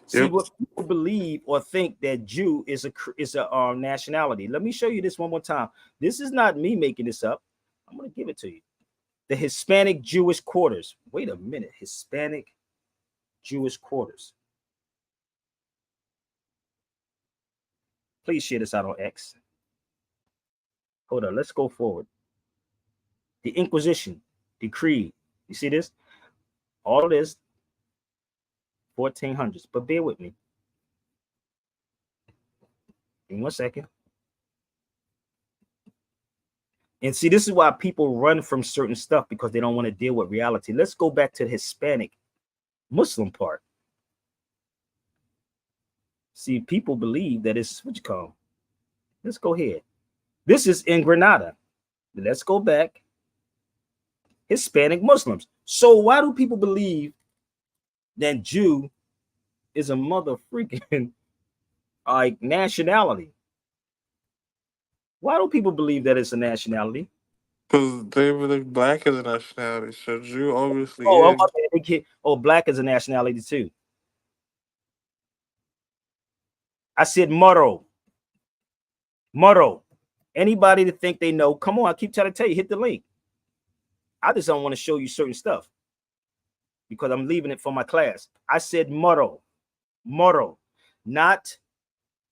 See what people believe or think that Jew is a nationality. Let me show you this one more time. This is not me making this up. I'm going to give it to you. The Hispanic Jewish quarters. Wait a minute. Hispanic Jewish quarters. Please share this out on X. Hold on. Let's go forward. The Inquisition decree. You see this? All of this 1400s. But bear with me. In 1 second. And see, this is why people run from certain stuff, because they don't want to deal with reality. Let's go back to the Hispanic Muslim part. See, people believe that it's what you call. Let's go here. This is in Grenada. Let's go back. Hispanic Muslims. So why do people believe that Jew is a mother freaking like nationality? Why do people believe that it's a nationality? Because they believe black is a nationality. So Jew obviously Oh, is. black is a nationality too. I said Moro. Moro. Anybody that think they know, come on, I keep trying to tell you, hit the link. I just don't want to show you certain stuff because I'm leaving it for my class. I said Moro. Moro. Not,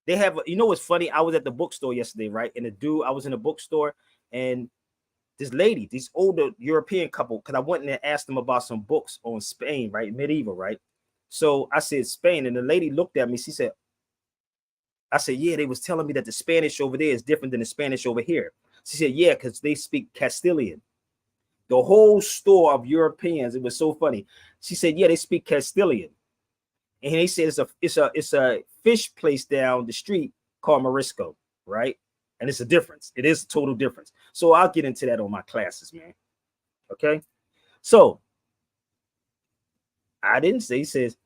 they have, you know what's funny? I was at the bookstore yesterday, right? And I was in a bookstore, and this lady, this older European couple, because I went in and asked them about some books on Spain, right? Medieval, right? So I said Spain, and the lady looked at me. She said, I said, yeah, they was telling me that the Spanish over there is different than the Spanish over here. She said, yeah, because they speak Castilian. The whole store of Europeans, it was so funny. She said, yeah, they speak Castilian. And they said it's a fish place down the street called Morisco, right? And it's a difference. It is a total difference. So I'll get into that on my classes, man. Okay. So I didn't say, he says,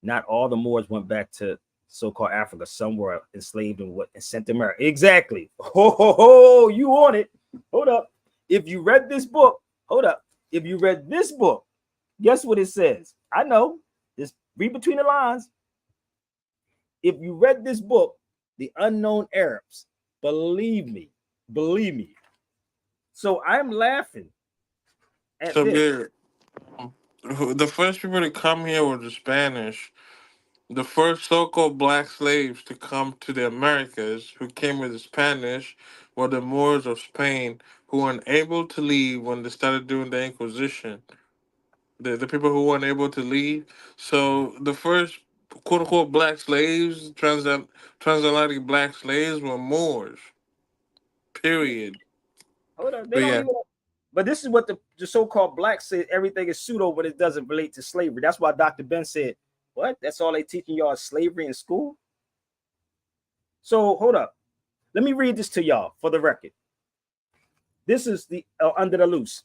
not all the Moors went back to so-called Africa. Some were enslaved and sent to America. Exactly. Oh, you on it. Hold up. If you read this book, if you read this book, guess what it says? I know. Just read between the lines. If you read this book, The Unknown Arabs, believe me. So I'm laughing at this. The first people to come here were the Spanish. The first so-called black slaves to come to the Americas who came with the Spanish were the Moors of Spain, who were unable to leave when they started doing the Inquisition. The people who weren't able to leave. So the first quote-unquote black slaves, transatlantic black slaves, were Moors. Period. Hold on. They But don't yeah. even. But this is what the so-called blacks say. Everything is pseudo when it doesn't relate to slavery. That's why Dr. Ben said, what? That's all they teaching y'all is slavery in school? So hold up. Let me read this to y'all for the record. This is the Andalus.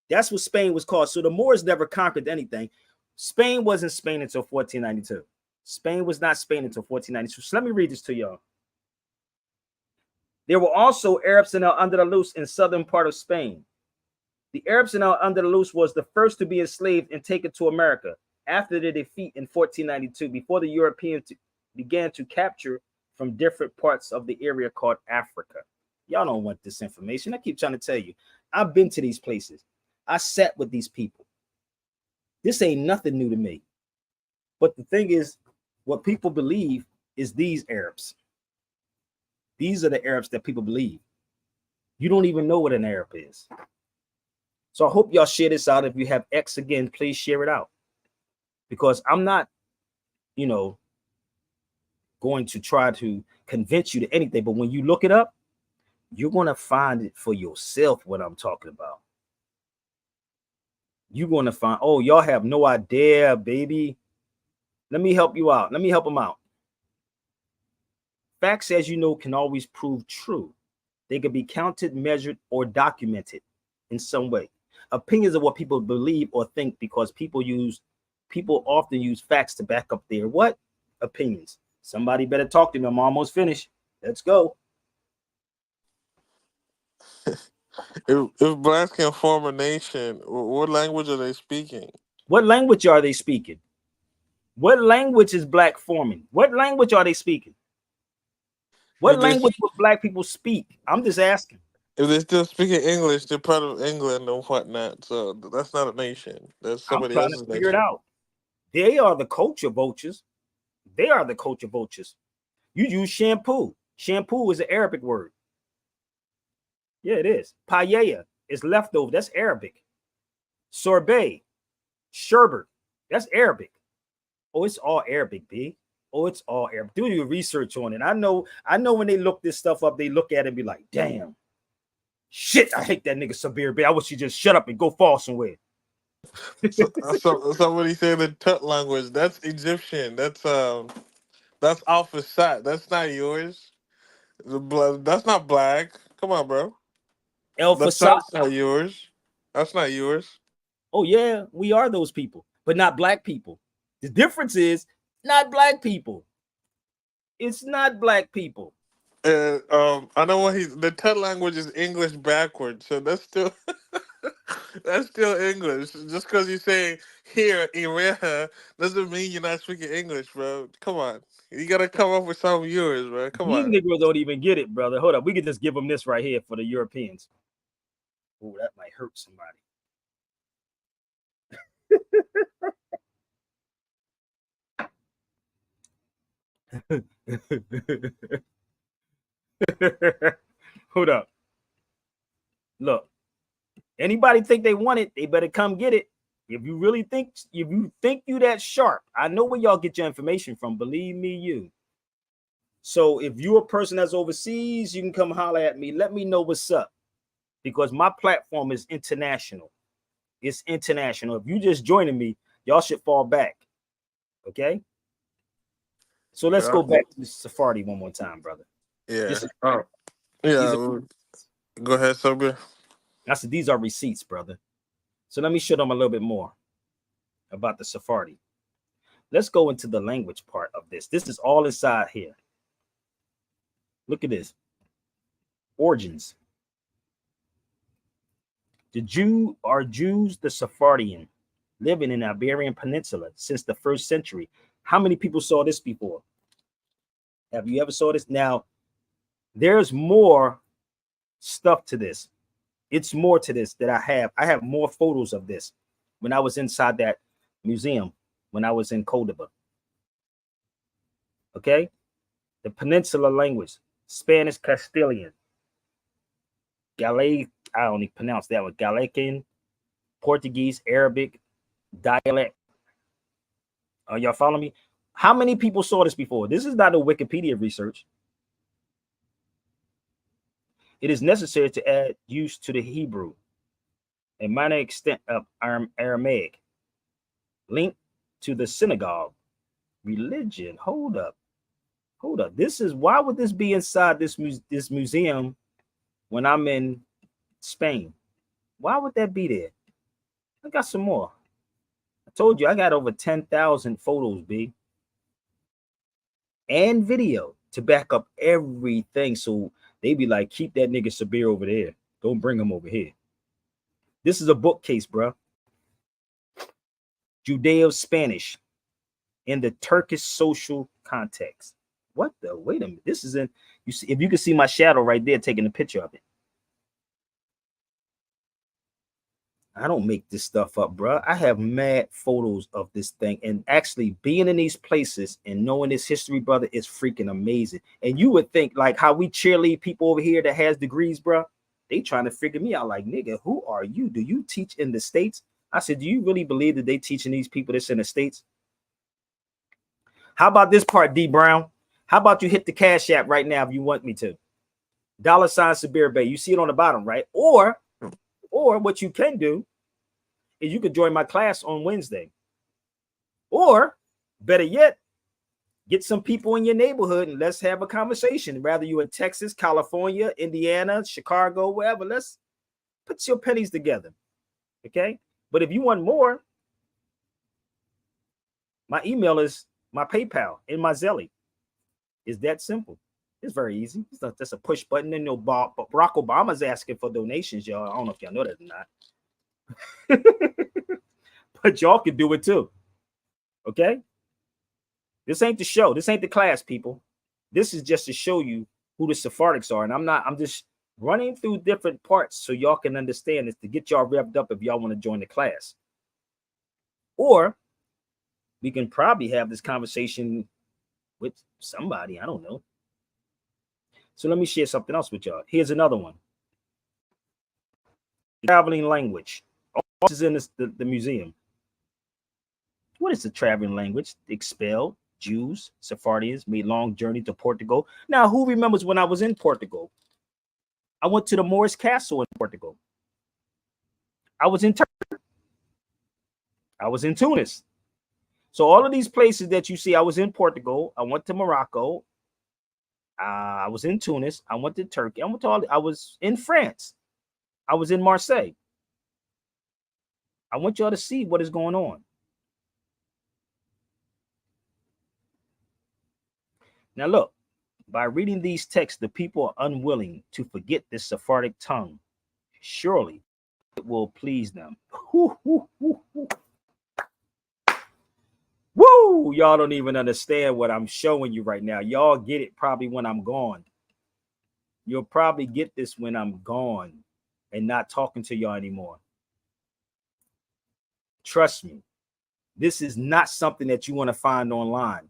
That's what Spain was called. So the Moors never conquered anything. Spain wasn't Spain until 1492. Spain was not Spain until 1492. So let me read this to y'all. There were also Arabs in Al-Andalus in southern part of Spain. The Arabs in Al-Andalus was the first to be enslaved and taken to America after the defeat in 1492, before the Europeans began to capture from different parts of the area called Africa. Y'all don't want this information. I keep trying to tell you. I've been to these places. I sat with these people. This ain't nothing new to me. But the thing is, what people believe is these Arabs. These are the Arabs that people believe. You don't even know what an Arab is. So I hope y'all share this out. If you have X again, please share it out. Because I'm not, going to try to convince you to anything. But when you look it up, you're going to find it for yourself what I'm talking about. You're going to find, oh, y'all have no idea, baby. Let me help you out. Let me help them out. Facts, as you know, can always prove true. They can be counted, measured, or documented in some way. Opinions are what people believe or think, because people often use facts to back up their what? Opinions. Somebody better talk to me. I'm almost finished. Let's go. If blacks can form a nation, what language are they speaking? What language are they speaking? What language is black forming? What language are they speaking? What If they language will black people speak? I'm just asking. if they're still speaking English, they're part of England and whatnot. So that's not a nation. That's I'm somebody trying to else's figure it nation. out. They are the culture vultures. They are the culture vultures. You use shampoo. Shampoo is an Arabic word. Yeah, it is. Paella is leftover. That's Arabic. Sorbet, sherbet. That's Arabic. Oh, it's all Arabic, B. Oh, it's all Arabic. Do your research on it. I know when they look this stuff up, they look at it and be like, damn, shit, I hate that nigga Sabir, B. I wish he just shut up and go fall somewhere. Somebody said the Tut language. That's Egyptian. That's Alpha Sat. That's not yours. That's not black. Come on, bro. El The Fasad. Tut's not yours. That's not yours. Oh, yeah, we are those people, but not black people. The difference is not black people. It's not black people. And I know what the Tut language is English backwards, so that's still that's still English. Just because you say here Iran doesn't mean you're not speaking English, bro. Come on, you gotta come up with some of yours, bro. Come These on. Negroes don't even get it, brother. Hold up. We could just give them this right here for the Europeans. Oh, that might hurt somebody. Hold up. Look, anybody think they want it, they better come get it. If you think you that sharp, I know where y'all get your information from. Believe me, you. So if you're a person that's overseas, you can come holler at me. Let me know what's up. Because my platform is international. It's international. If you just joining me, y'all should fall back. Okay? So let's Yeah. go back to the Sephardi one more time, brother. Yeah. This, Oh. these Yeah. are, Go ahead, Sobia. I said these are receipts, brother. So let me show them a little bit more about the Sephardi. Let's go into the language part of this. This is all inside here. Look at this. Origins. The Jews, the Sephardian, living in the Iberian Peninsula since the 1st century. How many people saw this before? Have you ever saw this? Now, there's more stuff to this. It's more to this that I have. I have more photos of this when I was inside that museum, when I was in Cordoba. Okay? The Peninsula language, Spanish Castilian, Galaic, I don't even pronounce that one, Galician, Portuguese, Arabic, dialect. Y'all follow me? How many people saw this before? This is not a Wikipedia research. It is necessary to add use to the Hebrew, a minor extent of Aramaic, linked to the synagogue, religion. Hold up. This is why would this be inside this museum when I'm in Spain? Why would that be there? I got some more. I told you I got over 10,000 photos, B, and video to back up everything. So they be like, keep that nigga Sabir over there. Don't bring him over here. This is a bookcase, bro. Judeo-Spanish in the Turkish social context. What the? Wait a minute. This is in. You see, if you can see my shadow right there, taking a picture of it. I don't make this stuff up, bro. I have mad photos of this thing, and actually being in these places and knowing this history, brother, is freaking amazing. And you would think like how we cheerlead people over here that has degrees, bro. They trying to figure me out, like, nigga, who are you? Do you teach in the States? I said, do you really believe that they teaching these people that's in the States? How about this part, D Brown? How about you hit the Cash App right now if you want me to? $ Sabir Bay. You see it on the bottom, right? Or what you can do is you could join my class on Wednesday. Or better yet, get some people in your neighborhood and let's have a conversation. Rather you in Texas, California, Indiana, Chicago, wherever. Let's put your pennies together. Okay? But if you want more, my email is my PayPal and my Zelly. It's that simple. It's very easy. It's not just a push button. And no Barack Obama's asking for donations, y'all. I don't know if y'all know that or not. But y'all can do it too. Okay? This ain't the show. This ain't the class, people. This is just to show you who the Sephardics are. And I'm just running through different parts so y'all can understand this, to get y'all revved up if y'all want to join the class. Or we can probably have this conversation with somebody. I don't know. So let me share something else with y'all. Here's another one. Traveling language. All this is in the museum. What is the traveling language? Expelled Jews, Sephardians made long journey to Portugal. Now, who remembers when I was in Portugal? I went to the Moorish castle in Portugal. I was in Turkey. I was in Tunis. So all of these places that you see, I was in Portugal. I went to Morocco. I was in Tunis. I went to Turkey. I was in France. I was in Marseille. I want y'all to see what is going on. Now look, by reading these texts, the people are unwilling to forget this Sephardic tongue. Surely it will please them. Woo, woo, woo, woo. Woo! Y'all don't even understand what I'm showing you right now. Y'all get it probably when I'm gone. You'll probably get this when I'm gone and not talking to y'all anymore. Trust me, this is not something that you want to find online.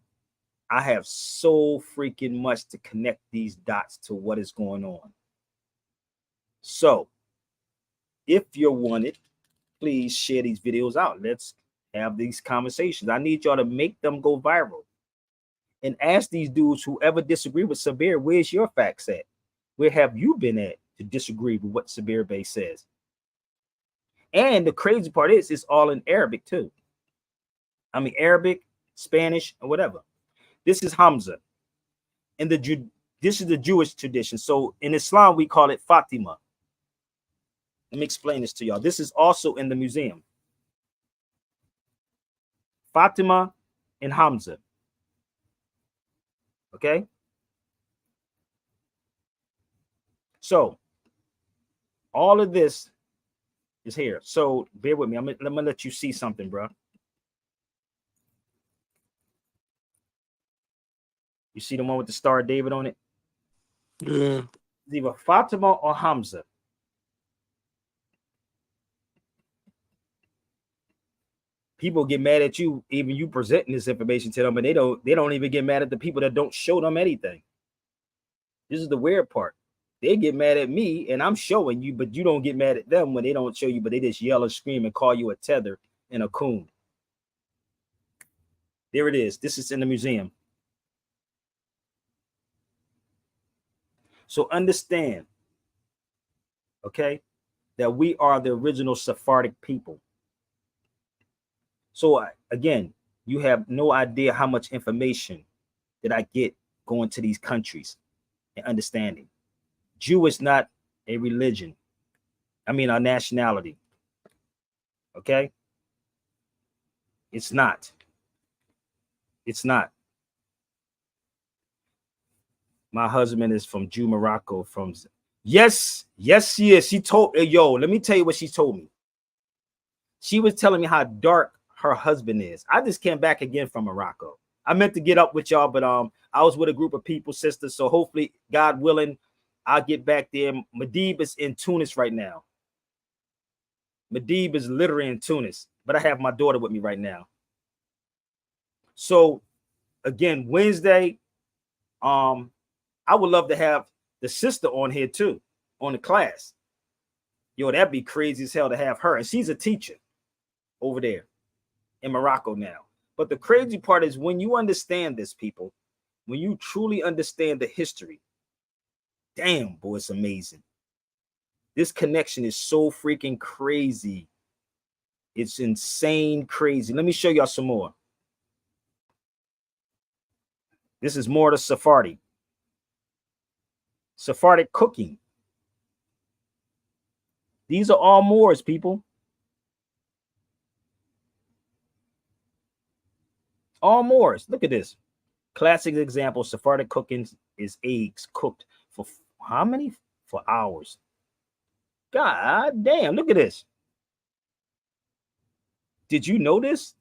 I have so freaking much to connect these dots to what is going on. So if you're wanted, please share these videos out. Let's have these conversations. I need y'all to make them go viral and ask these dudes who ever disagree with Sabir, where's your facts at? Where have you been at to disagree with what Sabir Bey says? And the crazy part is it's all in Arabic too. I mean, Arabic, Spanish, or whatever. This is Hamza. And this is the Jewish tradition. So in Islam, we call it Fatima. Let me explain this to y'all. This is also in the museum. Fatima and Hamza. Okay? So all of this is here. So bear with me. I'm gonna let you see something, bro. You see the one with the Star of David on it? Yeah. It's either Fatima or Hamza. People get mad at you, even you presenting this information to them, and they don't even get mad at the people that don't show them anything. This is the weird part. They get mad at me and I'm showing you, but you don't get mad at them when they don't show you, but they just yell and scream and call you a tether and a coon. There it is. This is in the museum. So understand, okay, that we are the original Sephardic people. So again, you have no idea how much information that I get going to these countries and understanding. Jew is not a religion. I mean, a nationality. Okay? It's not. It's not. My husband is from Jew Morocco. Yes, she is. She told, yo, let me tell you what she told me. She was telling me how dark her husband is. I just came back again from Morocco. I meant to get up with y'all, but I was with a group of people, sisters. So hopefully, God willing, I'll get back there. Madib is in Tunis right now. Madib is literally in Tunis, but I have my daughter with me right now. So again, Wednesday, I would love to have the sister on here too, on the class. Yo, that'd be crazy as hell to have her. And she's a teacher over there in Morocco now. But the crazy part is when you understand this, people, when you truly understand the history, damn, boy, it's amazing. This connection is so freaking crazy. It's insane crazy. Let me show y'all some more. This is more the Sephardi. Sephardic cooking. These are all Moors, people. All Moors. Look at this. Classic example, Sephardic cooking is eggs cooked for how many? For hours. God damn, look at this. Did you know this?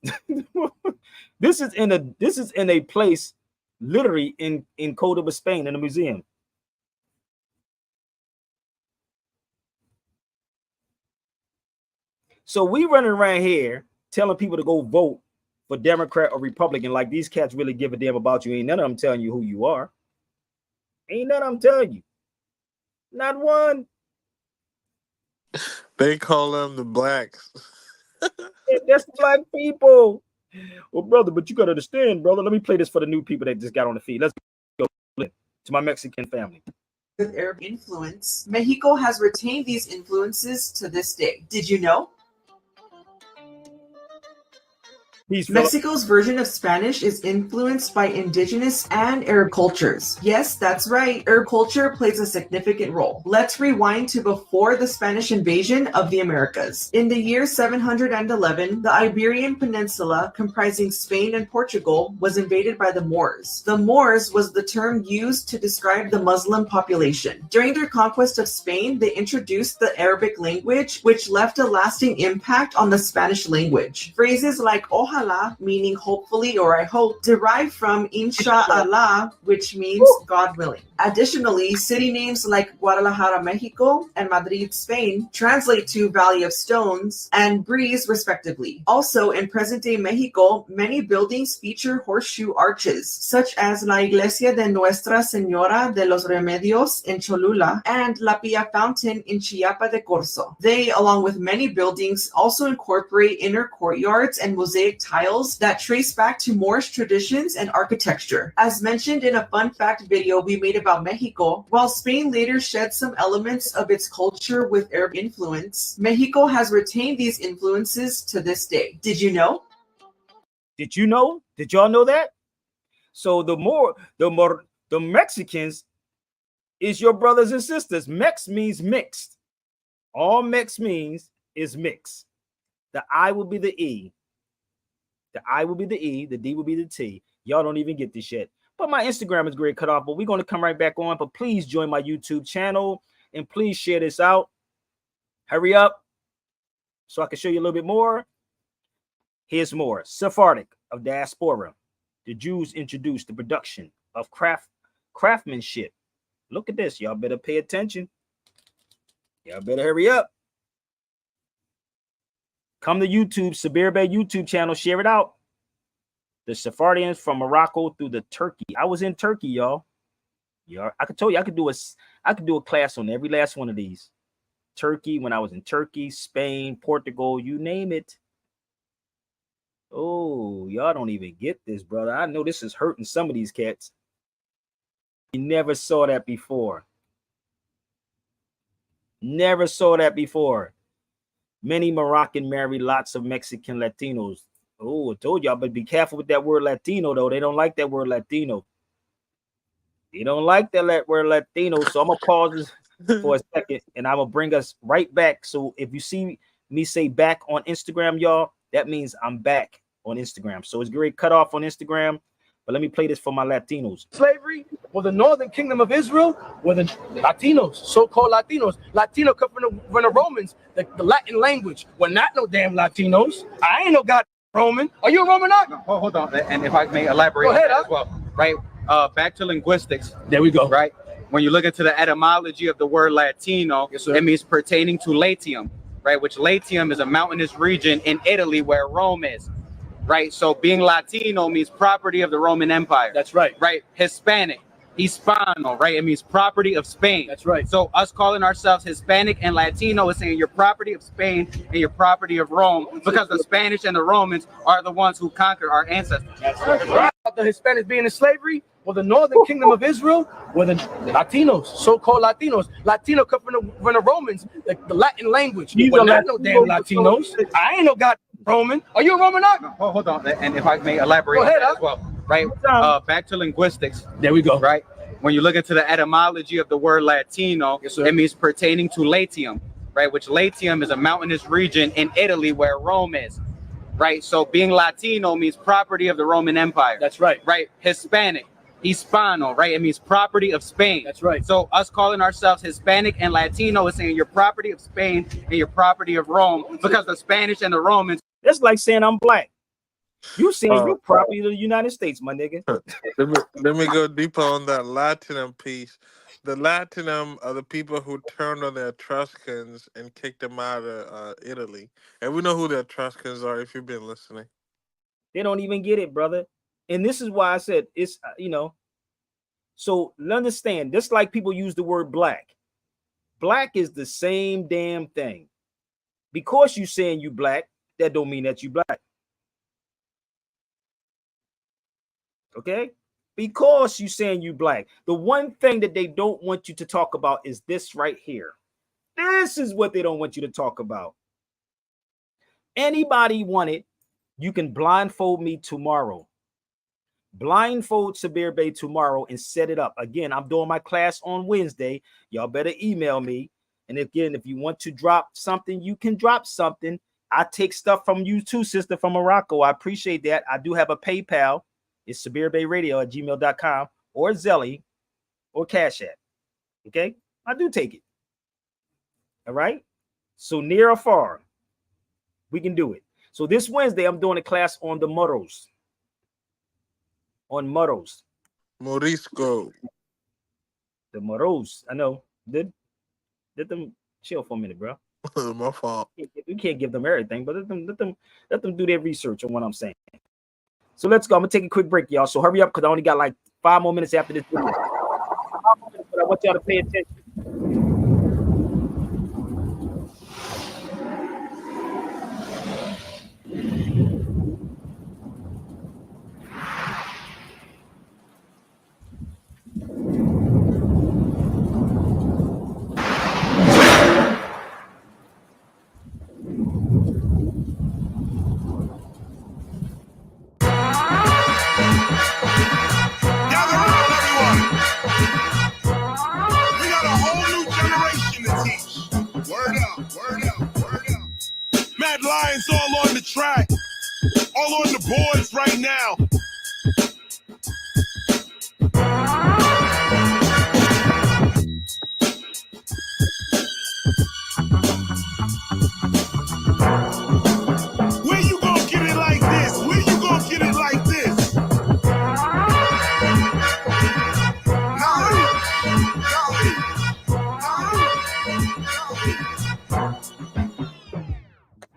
This is in a place literally in Cordoba, Spain, in a museum. So we running around here telling people to go vote for Democrat or Republican, like these cats really give a damn about you. Ain't none of them telling you who you are. Ain't none of them telling you. Not one. They call them the blacks. That's the black people. Well, brother, but you gotta understand, brother. Let me play this for the new people that just got on the feed. Let's go to my Mexican family. With Arab influence, Mexico has retained these influences to this day. Did you know? Mexico's version of Spanish is influenced by indigenous and Arab cultures. Yes, that's right. Arab culture plays a significant role. Let's rewind to before the Spanish invasion of the Americas. In the year 711, the Iberian Peninsula, comprising Spain and Portugal, was invaded by the Moors. The Moors was the term used to describe the Muslim population. During their conquest of Spain, they introduced the Arabic language, which left a lasting impact on the Spanish language. Phrases like ojalá, meaning hopefully or I hope, derive from inshallah, which means God willing. Additionally, city names like Guadalajara, Mexico, and Madrid, Spain, translate to Valley of Stones and Breeze, respectively. Also, in present-day Mexico, many buildings feature horseshoe arches, such as La Iglesia de Nuestra Señora de los Remedios in Cholula and La Pilla Fountain in Chiapa de Corzo. They, along with many buildings, also incorporate inner courtyards and mosaic tiles that trace back to Moorish traditions and architecture. As mentioned in a fun fact video we made about Mexico, while Spain later shed some elements of its culture with Arab influence, Mexico has retained these influences to this day. Did you know? Did you know? Did y'all know that? So the Mexicans is your brothers and sisters. Mex means mixed. All Mex means is mix. The I will be the E. The I will be the E. The D will be the T. Y'all don't even get this shit. But my Instagram is great cut off, but we're going to come right back on. But please join my YouTube channel and please share this out. Hurry up so I can show you a little bit more. Here's more. Sephardic of diaspora. The Jews introduced the production of craftsmanship. Look at this. Y'all better pay attention. Y'all better hurry up. Come to YouTube, Sabir Bey YouTube channel. Share it out. The Sephardians from Morocco through the Turkey. I was in Turkey, y'all. Yeah, I could tell you I could do a class on every last one of these. Turkey, when I was in Turkey, Spain, Portugal, you name it. Oh, y'all don't even get this, brother. I know this is hurting some of these cats. You never saw that before. Never saw that before. Many Moroccan marry lots of Mexican Latinos. Oh, I told y'all, but be careful with that word Latino, though. They don't like that word Latino. They don't like that word Latino. So I'm going to pause this for a second, and I'm going to bring us right back. So if you see me say back on Instagram, y'all, that means I'm back on Instagram. So it's great cut off on Instagram. But let me play this for my Latinos. Slavery, well, the northern kingdom of Israel, were the Latinos, so-called Latinos. Latino come from the Romans, the Latin language. We're not no damn Latinos. I ain't no god Roman. Are you a Roman? No, hold on. And if I may elaborate on that as well, right? Back to linguistics. There we go. Right? When you look into the etymology of the word Latino, yes, sir, it means pertaining to Latium, right? Which Latium is a mountainous region in Italy where Rome is. Right, so being Latino means property of the Roman Empire. That's right. Right, Hispanic, Hispano, right? It means property of Spain. That's right. So us calling ourselves Hispanic and Latino is saying you're property of Spain and you're property of Rome, because the Spanish and the Romans are the ones who conquered our ancestors. That's right. The Hispanics being in slavery, well, the northern kingdom of Israel were the Latinos, so-called Latinos. Latino come from the Romans, the Latin language. We're not no damn Latinos. I ain't no god Roman. Are you a Roman? No, hold on. And if I may elaborate on that as well, right? Back to linguistics. There we go. Right, when you look into the etymology of the word Latino, yes, sir, it means pertaining to Latium, right? Which Latium is a mountainous region in Italy where Rome is. Right, so being Latino means property of the Roman Empire. That's right. Right, Hispanic, Hispano, right? It means property of Spain. That's right. So us calling ourselves Hispanic and Latino is saying you're property of Spain and you're property of Rome, because the Spanish and the Romans That's like saying I'm black. You saying you're property of the United States, my nigga. Let me go deeper on that Latinum piece. The Latinum are the people who turned on the Etruscans and kicked them out of Italy. And we know who the Etruscans are if you've been listening. They don't even get it, brother. And this is why I said it's, so understand, just like people use the word black. Black is the same damn thing. Because you saying you black, that don't mean that you black. Okay? Because you saying you black. The one thing that they don't want you to talk about is this right here. This is what they don't want you to talk about. Anybody want it, you can blindfold me tomorrow. Blindfold Sabir Bey tomorrow and set it up. Again, I'm doing my class on Wednesday. Y'all better email me. And again, if you want to drop something, you can drop something. I take stuff from you too, sister, from Morocco. I appreciate that. I do have a PayPal. It's SabirBayRadio@gmail.com or Zelly or Cash App. Okay? I do take it. All right? So near or far, we can do it. So this Wednesday, I'm doing a class on the Moros. On Moros. Morisco. The Moros. I know. Let them chill for a minute, bro. My fault. We can't give them everything, but let them do their research on what I'm saying. So let's go. I'm gonna take a quick break, y'all. So hurry up because I only got like 5 more minutes after this video. 5 more minutes, but I want y'all to pay attention. Lions all on the track, all on the boards right now. Where you gonna get it like this? Where you gonna get it like this?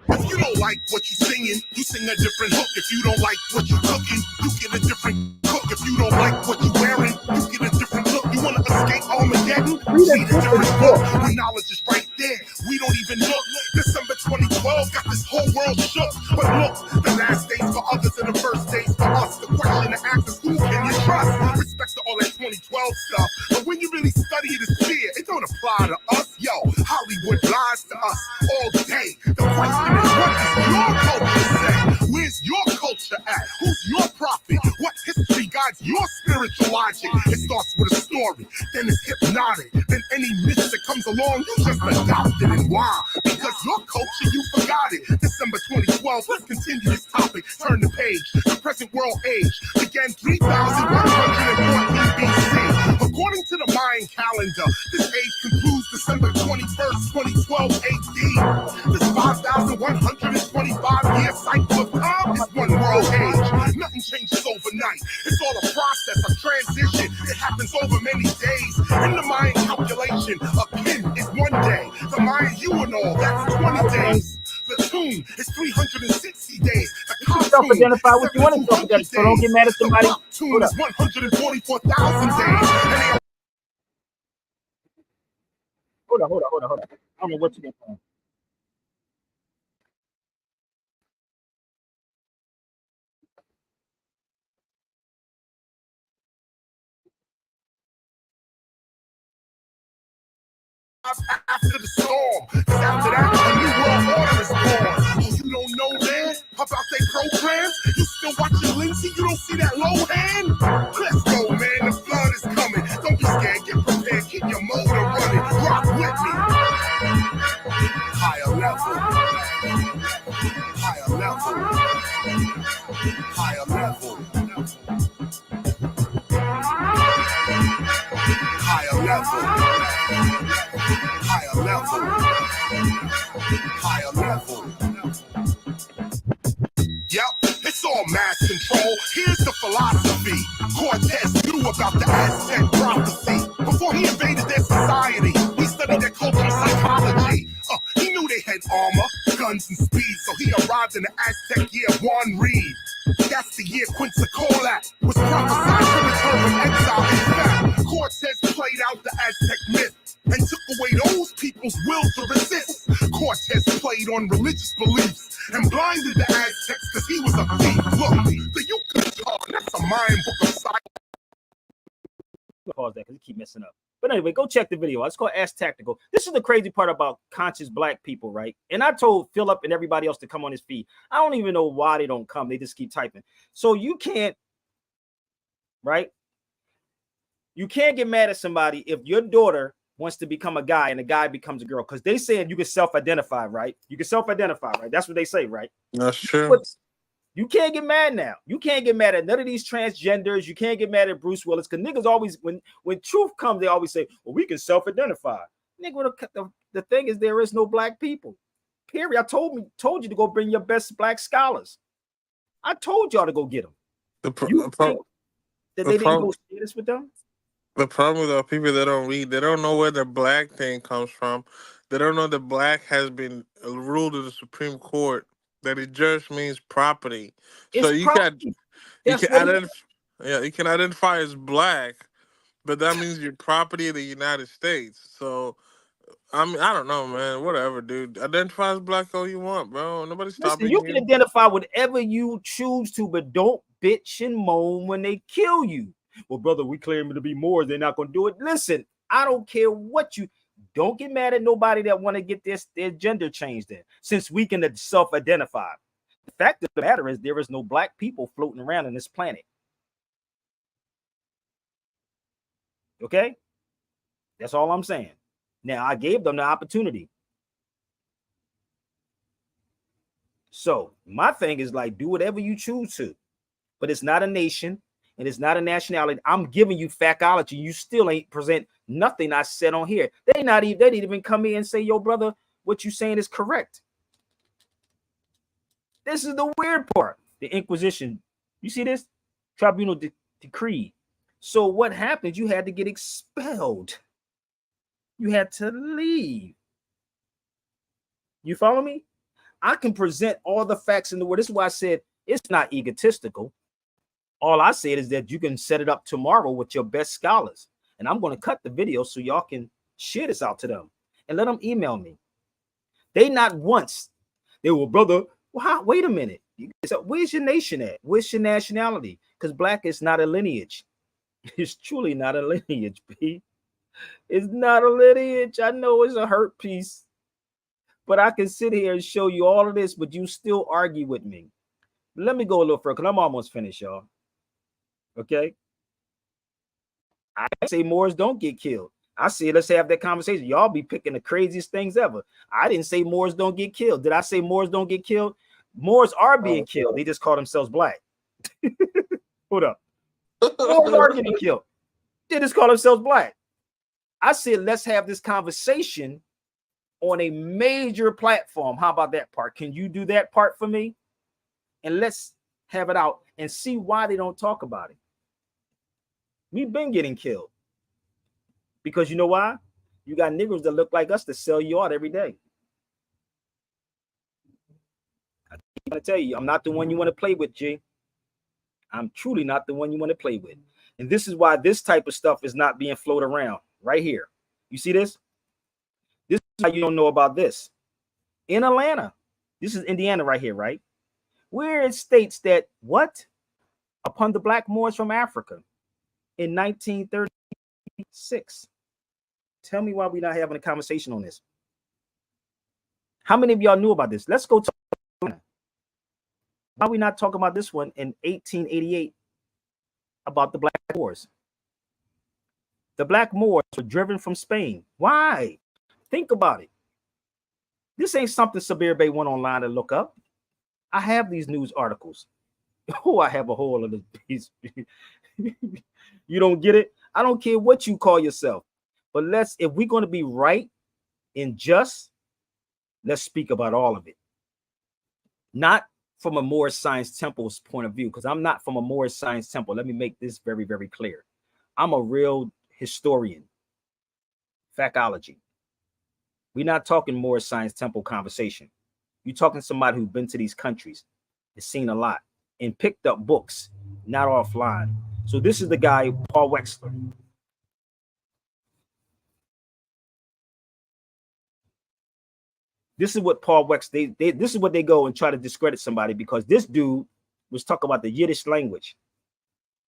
If you don't like what you're singing, you sing a different hook. If you don't like what you're cooking, you get a different cook. If you don't like what you're wearing, you get a different look. You wanna escape Armageddon? Read a different book. The knowledge is right there. We don't even look. December 2012 got this whole world shook. But look, the last days for others and the first days for us. The question to ask is who can you trust? Respect to all that 2012 stuff. But when you really study it, it's clear. It don't apply to us. Yo, Hollywood lies to us all day. The question is, what does your culture say? Where's your culture at? Who's your prophet? What history guides your spiritual logic? It starts with a story, then it's hypnotic. Then any myth that comes along, you just adopt it. And why? Because your culture, you forgot it. December 2012, let's continue this topic. Turn the page. The present world age began 3,114 BC. According to the Mayan calendar, this age concludes December 21st, 2012 AD. This 5,125-year cycle of time is one world age. Nothing changes overnight. It's all a process, a transition. It happens over many days. In the Mayan calculation, a pin is 1 day. The Mayan all that's 20 days. The tune is 360 days. The self-identify what you want to self-identify. So don't get mad at somebody. The tune is 144,000 days. Hold on. I don't know what you got. After the storm, cause after that, a new world order is born. Oh, you don't know, man, about they programs? You still watching Lindsay? You don't see that low hand? Let's go, man, the flood is coming. Don't be scared, get prepared, keep your motor running. Rock with me. Higher level. Higher level. Higher level. Higher level. Higher level. Higher level. call mass control. Here's the philosophy. Cortez knew about the Aztec prophecy. Before he invaded their society, he studied their cultural psychology. He knew they had armor, guns, and speed, so he arrived in the Aztec year 1 read. That's the year Quetzalcoatl was prophesied to return from exile. In fact, Cortez played out the Aztec myth and took away those people's will to resist. Cortez played on religious beliefs and blinded the Aztecs because he was a thief. Look, the Yucatan, that's a Mayan book of science. Pause that because you keep messing up. But anyway, go check the video. It's called Ask Tactical. This is the crazy part about conscious black people, right? And I told Philip and everybody else to come on his feed. I don't even know why they don't come. They just keep typing. So you can't, right? You can't get mad at somebody if your daughter wants to become a guy and the guy becomes a girl, because they said you can self-identify, right? You can self-identify, right? That's what they say, right? That's true. But you can't get mad now. You can't get mad at none of these transgenders. You can't get mad at Bruce Willis, because niggas always, when truth comes, they always say, well, we can self-identify. Nigga, the thing is, there is no black people. Period. I told you to go bring your best black scholars. I told y'all to go get them. That they didn't go share this with them? The problem with our people that don't read, they don't know where the black thing comes from. They don't know that black has been ruled in the Supreme Court, that it just means property. It's so you property. you can identify as black, but that means you're property of the United States. So I mean, I don't know, man. Whatever, dude. Identify as black all you want, bro. Nobody's stopping you can identify whatever you choose to, but don't bitch and moan when they kill you. Well, brother, we claim to be Moors. They're not going to do it. Listen, I don't care what you... Don't get mad at nobody that want to get their gender changed in, since we can self-identify. The fact of the matter is there is no black people floating around on this planet. Okay? That's all I'm saying. Now, I gave them the opportunity. So, my thing is like, do whatever you choose to. But it's not a nation. And it's not a nationality. I'm giving you fact-ology. You still ain't present nothing I said on here. They didn't even come in and say, yo, brother, what you saying is correct. This is the weird part. The Inquisition. You see this? Tribunal decree. So what happened? You had to get expelled. You had to leave. You follow me? I can present all the facts in the world. This is why I said it's not egotistical. All I said is that you can set it up tomorrow with your best scholars. And I'm going to cut the video so y'all can share this out to them and let them email me. They not once. They were, brother, well, wait a minute. So where's your nation at? Where's your nationality? Because black is not a lineage. It's truly not a lineage, B. It's not a lineage. I know it's a hurt piece. But I can sit here and show you all of this, but you still argue with me. Let me go a little further, because I'm almost finished, y'all. Okay, I say Moors don't get killed. I say let's have that conversation. Y'all be picking the craziest things ever. I didn't say Moors don't get killed. Did I say Moors don't get killed? Moors are being killed. They just call themselves black. Hold up. Moors are getting killed. They just call themselves black. I said let's have this conversation on a major platform. How about that part? Can you do that part for me? And let's have it out and see why they don't talk about it. We've been getting killed. Because you know why? You got niggers that look like us that sell you out every day. I'm going to tell you, I'm not the one you want to play with, G. I'm truly not the one you want to play with. And this is why this type of stuff is not being floated around right here. You see this? This is why you don't know about this. In Atlanta, this is Indiana right here, right? Where it states that what? Upon the black Moors from Africa in 1936. Tell me why we're not having a conversation on this. How many of y'all knew about this? Let's go to Atlanta. Why are we not talking about this one in 1888 about the black Moors? The black Moors were driven from Spain. Why? Think about it. This ain't something Sabir Bey went online to look up. I have these news articles. Oh, I have a whole of this. You don't get it? I don't care what you call yourself. But if we're going to be right and just, let's speak about all of it. Not from a Moorish Science Temple's point of view, because I'm not from a Moorish Science Temple. Let me make this very, very clear. I'm a real historian, factology. We're not talking Moorish Science Temple conversation. You're talking to somebody who's been to these countries, has seen a lot, and picked up books, not offline. So this is the guy, Paul Wexler. This is what Paul Wexler, this is what they go and try to discredit somebody, because this dude was talking about the Yiddish language.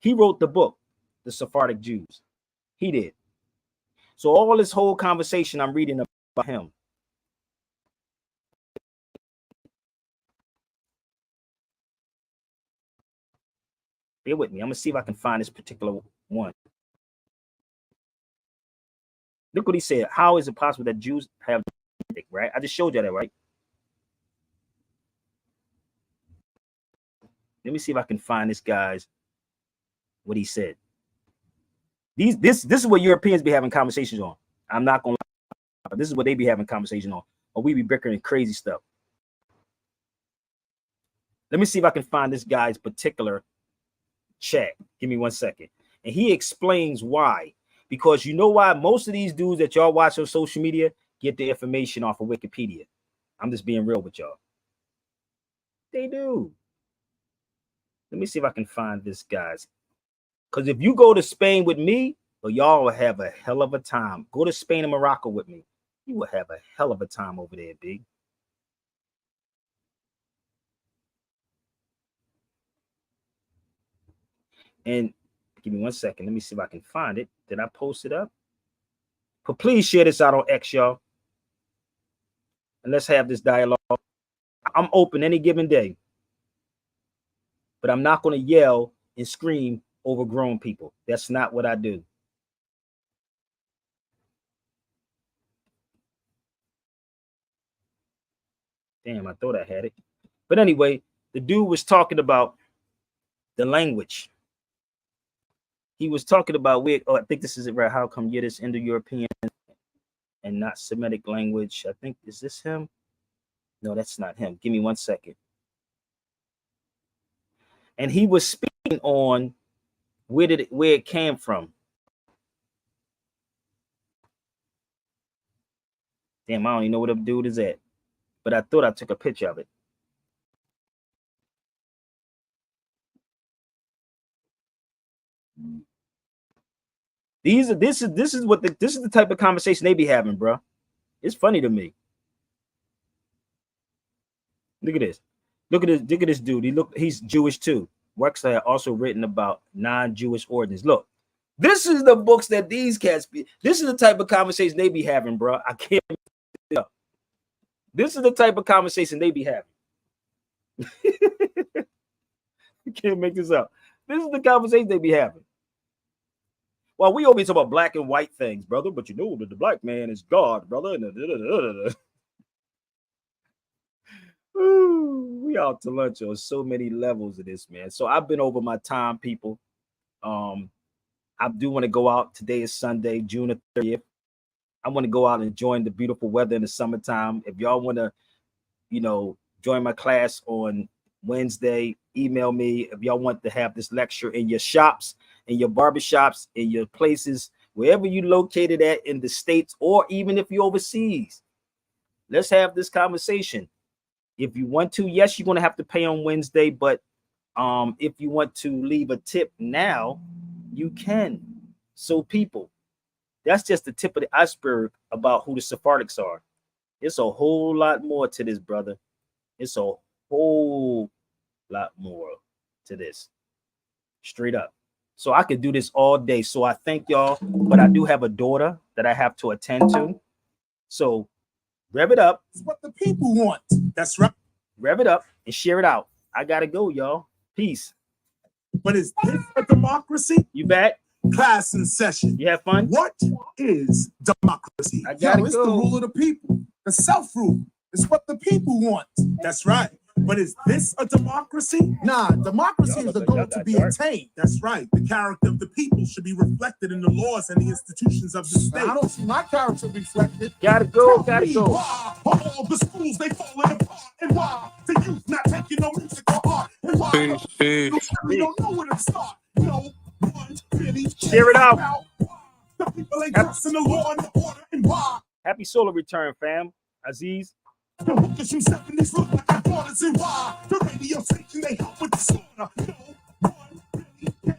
He wrote the book, The Sephardic Jews. He did. So all this whole conversation I'm reading about him. Bear with me. I'm going to see if I can find this particular one. Look what he said. How is it possible that Jews have, right? I just showed you that, right? Let me see if I can find this guy's, what he said. This is what Europeans be having conversations on. I'm not going to lie, but this is what they be having conversations on. Or we be bickering crazy stuff. Let me see if I can find this guy's particular chat. Give me 1 second. And he explains why. Because you know why most of these dudes that y'all watch on social media get the information off of Wikipedia. I'm just being real with y'all. They do. Let me see if I can find this guy's. Because if you go to Spain with me, well, y'all will have a hell of a time. Go to Spain and Morocco with me. You will have a hell of a time over there, big. And give me 1 second. Let me see if I can find it. Did I post it up? But please share this out on X, y'all. And let's have this dialogue. I'm open any given day. But I'm not going to yell and scream over grown people. That's not what I do. Damn, I thought I had it. But anyway, the dude was talking about the language. He was talking about where, I think this is it, right? How come Yiddish Indo-European and not Semitic language? I think, is this him? No, that's not him. Give me 1 second. And he was speaking on where it came from. Damn, I don't even know where the dude is at. But I thought I took a picture of it. This is the type of conversation they be having, bro. It's funny to me. Look at this. Look at this dude. He's Jewish too. Wexler had also written about non-Jewish origins. Look, this is the books that these cats be. This is the type of conversation they be having, bro. I can't. This is the type of conversation they be having. You can't make this up. This is the conversation they be having. Well, we always talk about black and white things, brother, but you know that the black man is God, brother. Ooh, we out to lunch on so many levels of this, man. So I've been over my time, people. I do want to go out. Today is Sunday, June the 30th. I want to go out and enjoy the beautiful weather in the summertime. If y'all want to, join my class on Wednesday, email me. If y'all want to have this lecture in your shops, in your barbershops, in your places, wherever you located at in the States, or even if you're overseas, let's have this conversation. If you want to, yes, you're going to have to pay on Wednesday, but if you want to leave a tip now, you can. So people, that's just the tip of the iceberg about who the Sephardics are. It's a whole lot more to this, brother. It's a whole lot more to this. Straight up. So I could do this all day. So I thank y'all, but I do have a daughter that I have to attend to. So rev it up. It's what the people want. That's right. Rev it up and share it out. I gotta go, y'all. Peace. But is this a democracy? You back? Class in session. You have fun? What is democracy? I gotta it's go. the rule of the people. The self-rule. It's what the people want. That's right. But is this a democracy? Nah, democracy is a goal to be attained. That's right. The character of the people should be reflected in the laws and the institutions of the state. I don't see my character reflected. Gotta go, Tell me why all the schools they falling apart, and why the youth not taking no music or art, and why we don't know where to start. No one really Share it out. The people ain't crossing the law and the order, and why? Happy solar return, fam. Aziz. The hookers from 70s look like our daughters, and why the radio station they help with the slaughter. No one really cares.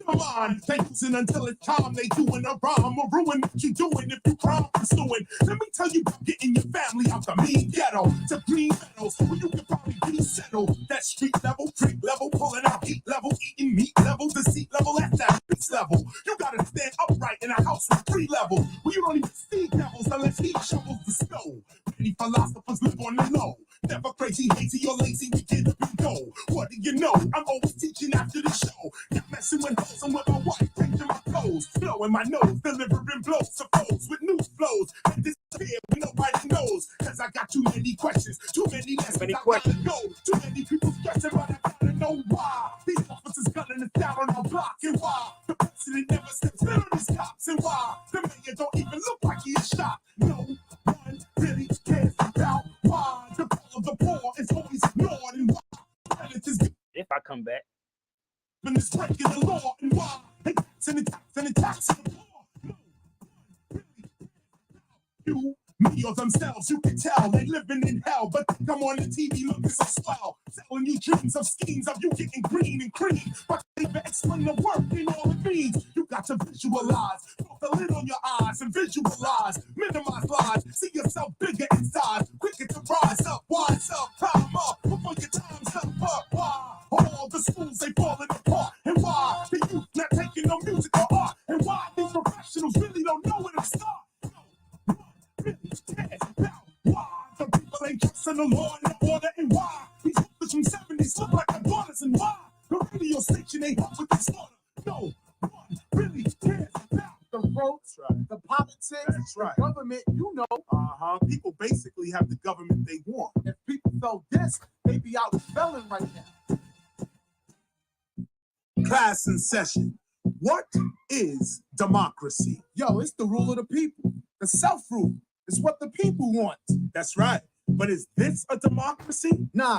Come on, thanking until it's time they doing a rhyme or ruin what you doing if you crime pursuing. Let me tell you about getting your family out the mean ghetto to green meadows where you can probably be settled. That street level, creek level, pulling out heat level, eating meat level, deceit level, at that beast level. You gotta stand upright in a house with 3 levels where you don't even see devils unless he shovels the snow. Many philosophers live on the low. Never crazy, hazy, or lazy, we get up and go. What do you know? I'm always teaching after the show. Not messing with hoes, I'm with my wife, changing my clothes. Blowing my nose, delivering blows to foes with new flows. And disappear when nobody knows. Cause I got too many questions, too many lessons I gotta know. Too many people stressing, but I gotta know why. These officers gunning us down on our block, and why the president never steps in on these cops, and why the mayor don't even look like he is shot. No one really cares about why the call of the poor is always ignored, and why if I come back, when it's breaking the law, and why they taxing and taxing the poor. No one really you, me, or themselves, you can tell they living in hell, but they come on the TV looking so swell, selling you dreams of schemes of you getting green and cream, but they even explain the work and all it means. You got to visualize, put the lid on your eyes and visualize, minimize lies, see yourself bigger in size, quicker to rise up, wise up, climb up, before your time's up. Why all the schools they falling apart, and why the youth not taking no music or art, and why these professionals really don't know where to start. Really cares about why the people ain't trusting the law and the order, and why these hookers from 70s look like our daughters, and why the radio station ain't help with the slaughter. No one really cares about the votes, the politics, the government, you know. People basically have the government they want. If people felt this, they'd be out spelling right now. Class in session. What is democracy? Yo, it's the rule of the people. The self-rule. It's what the people want. That's right. But is this a democracy? Nah.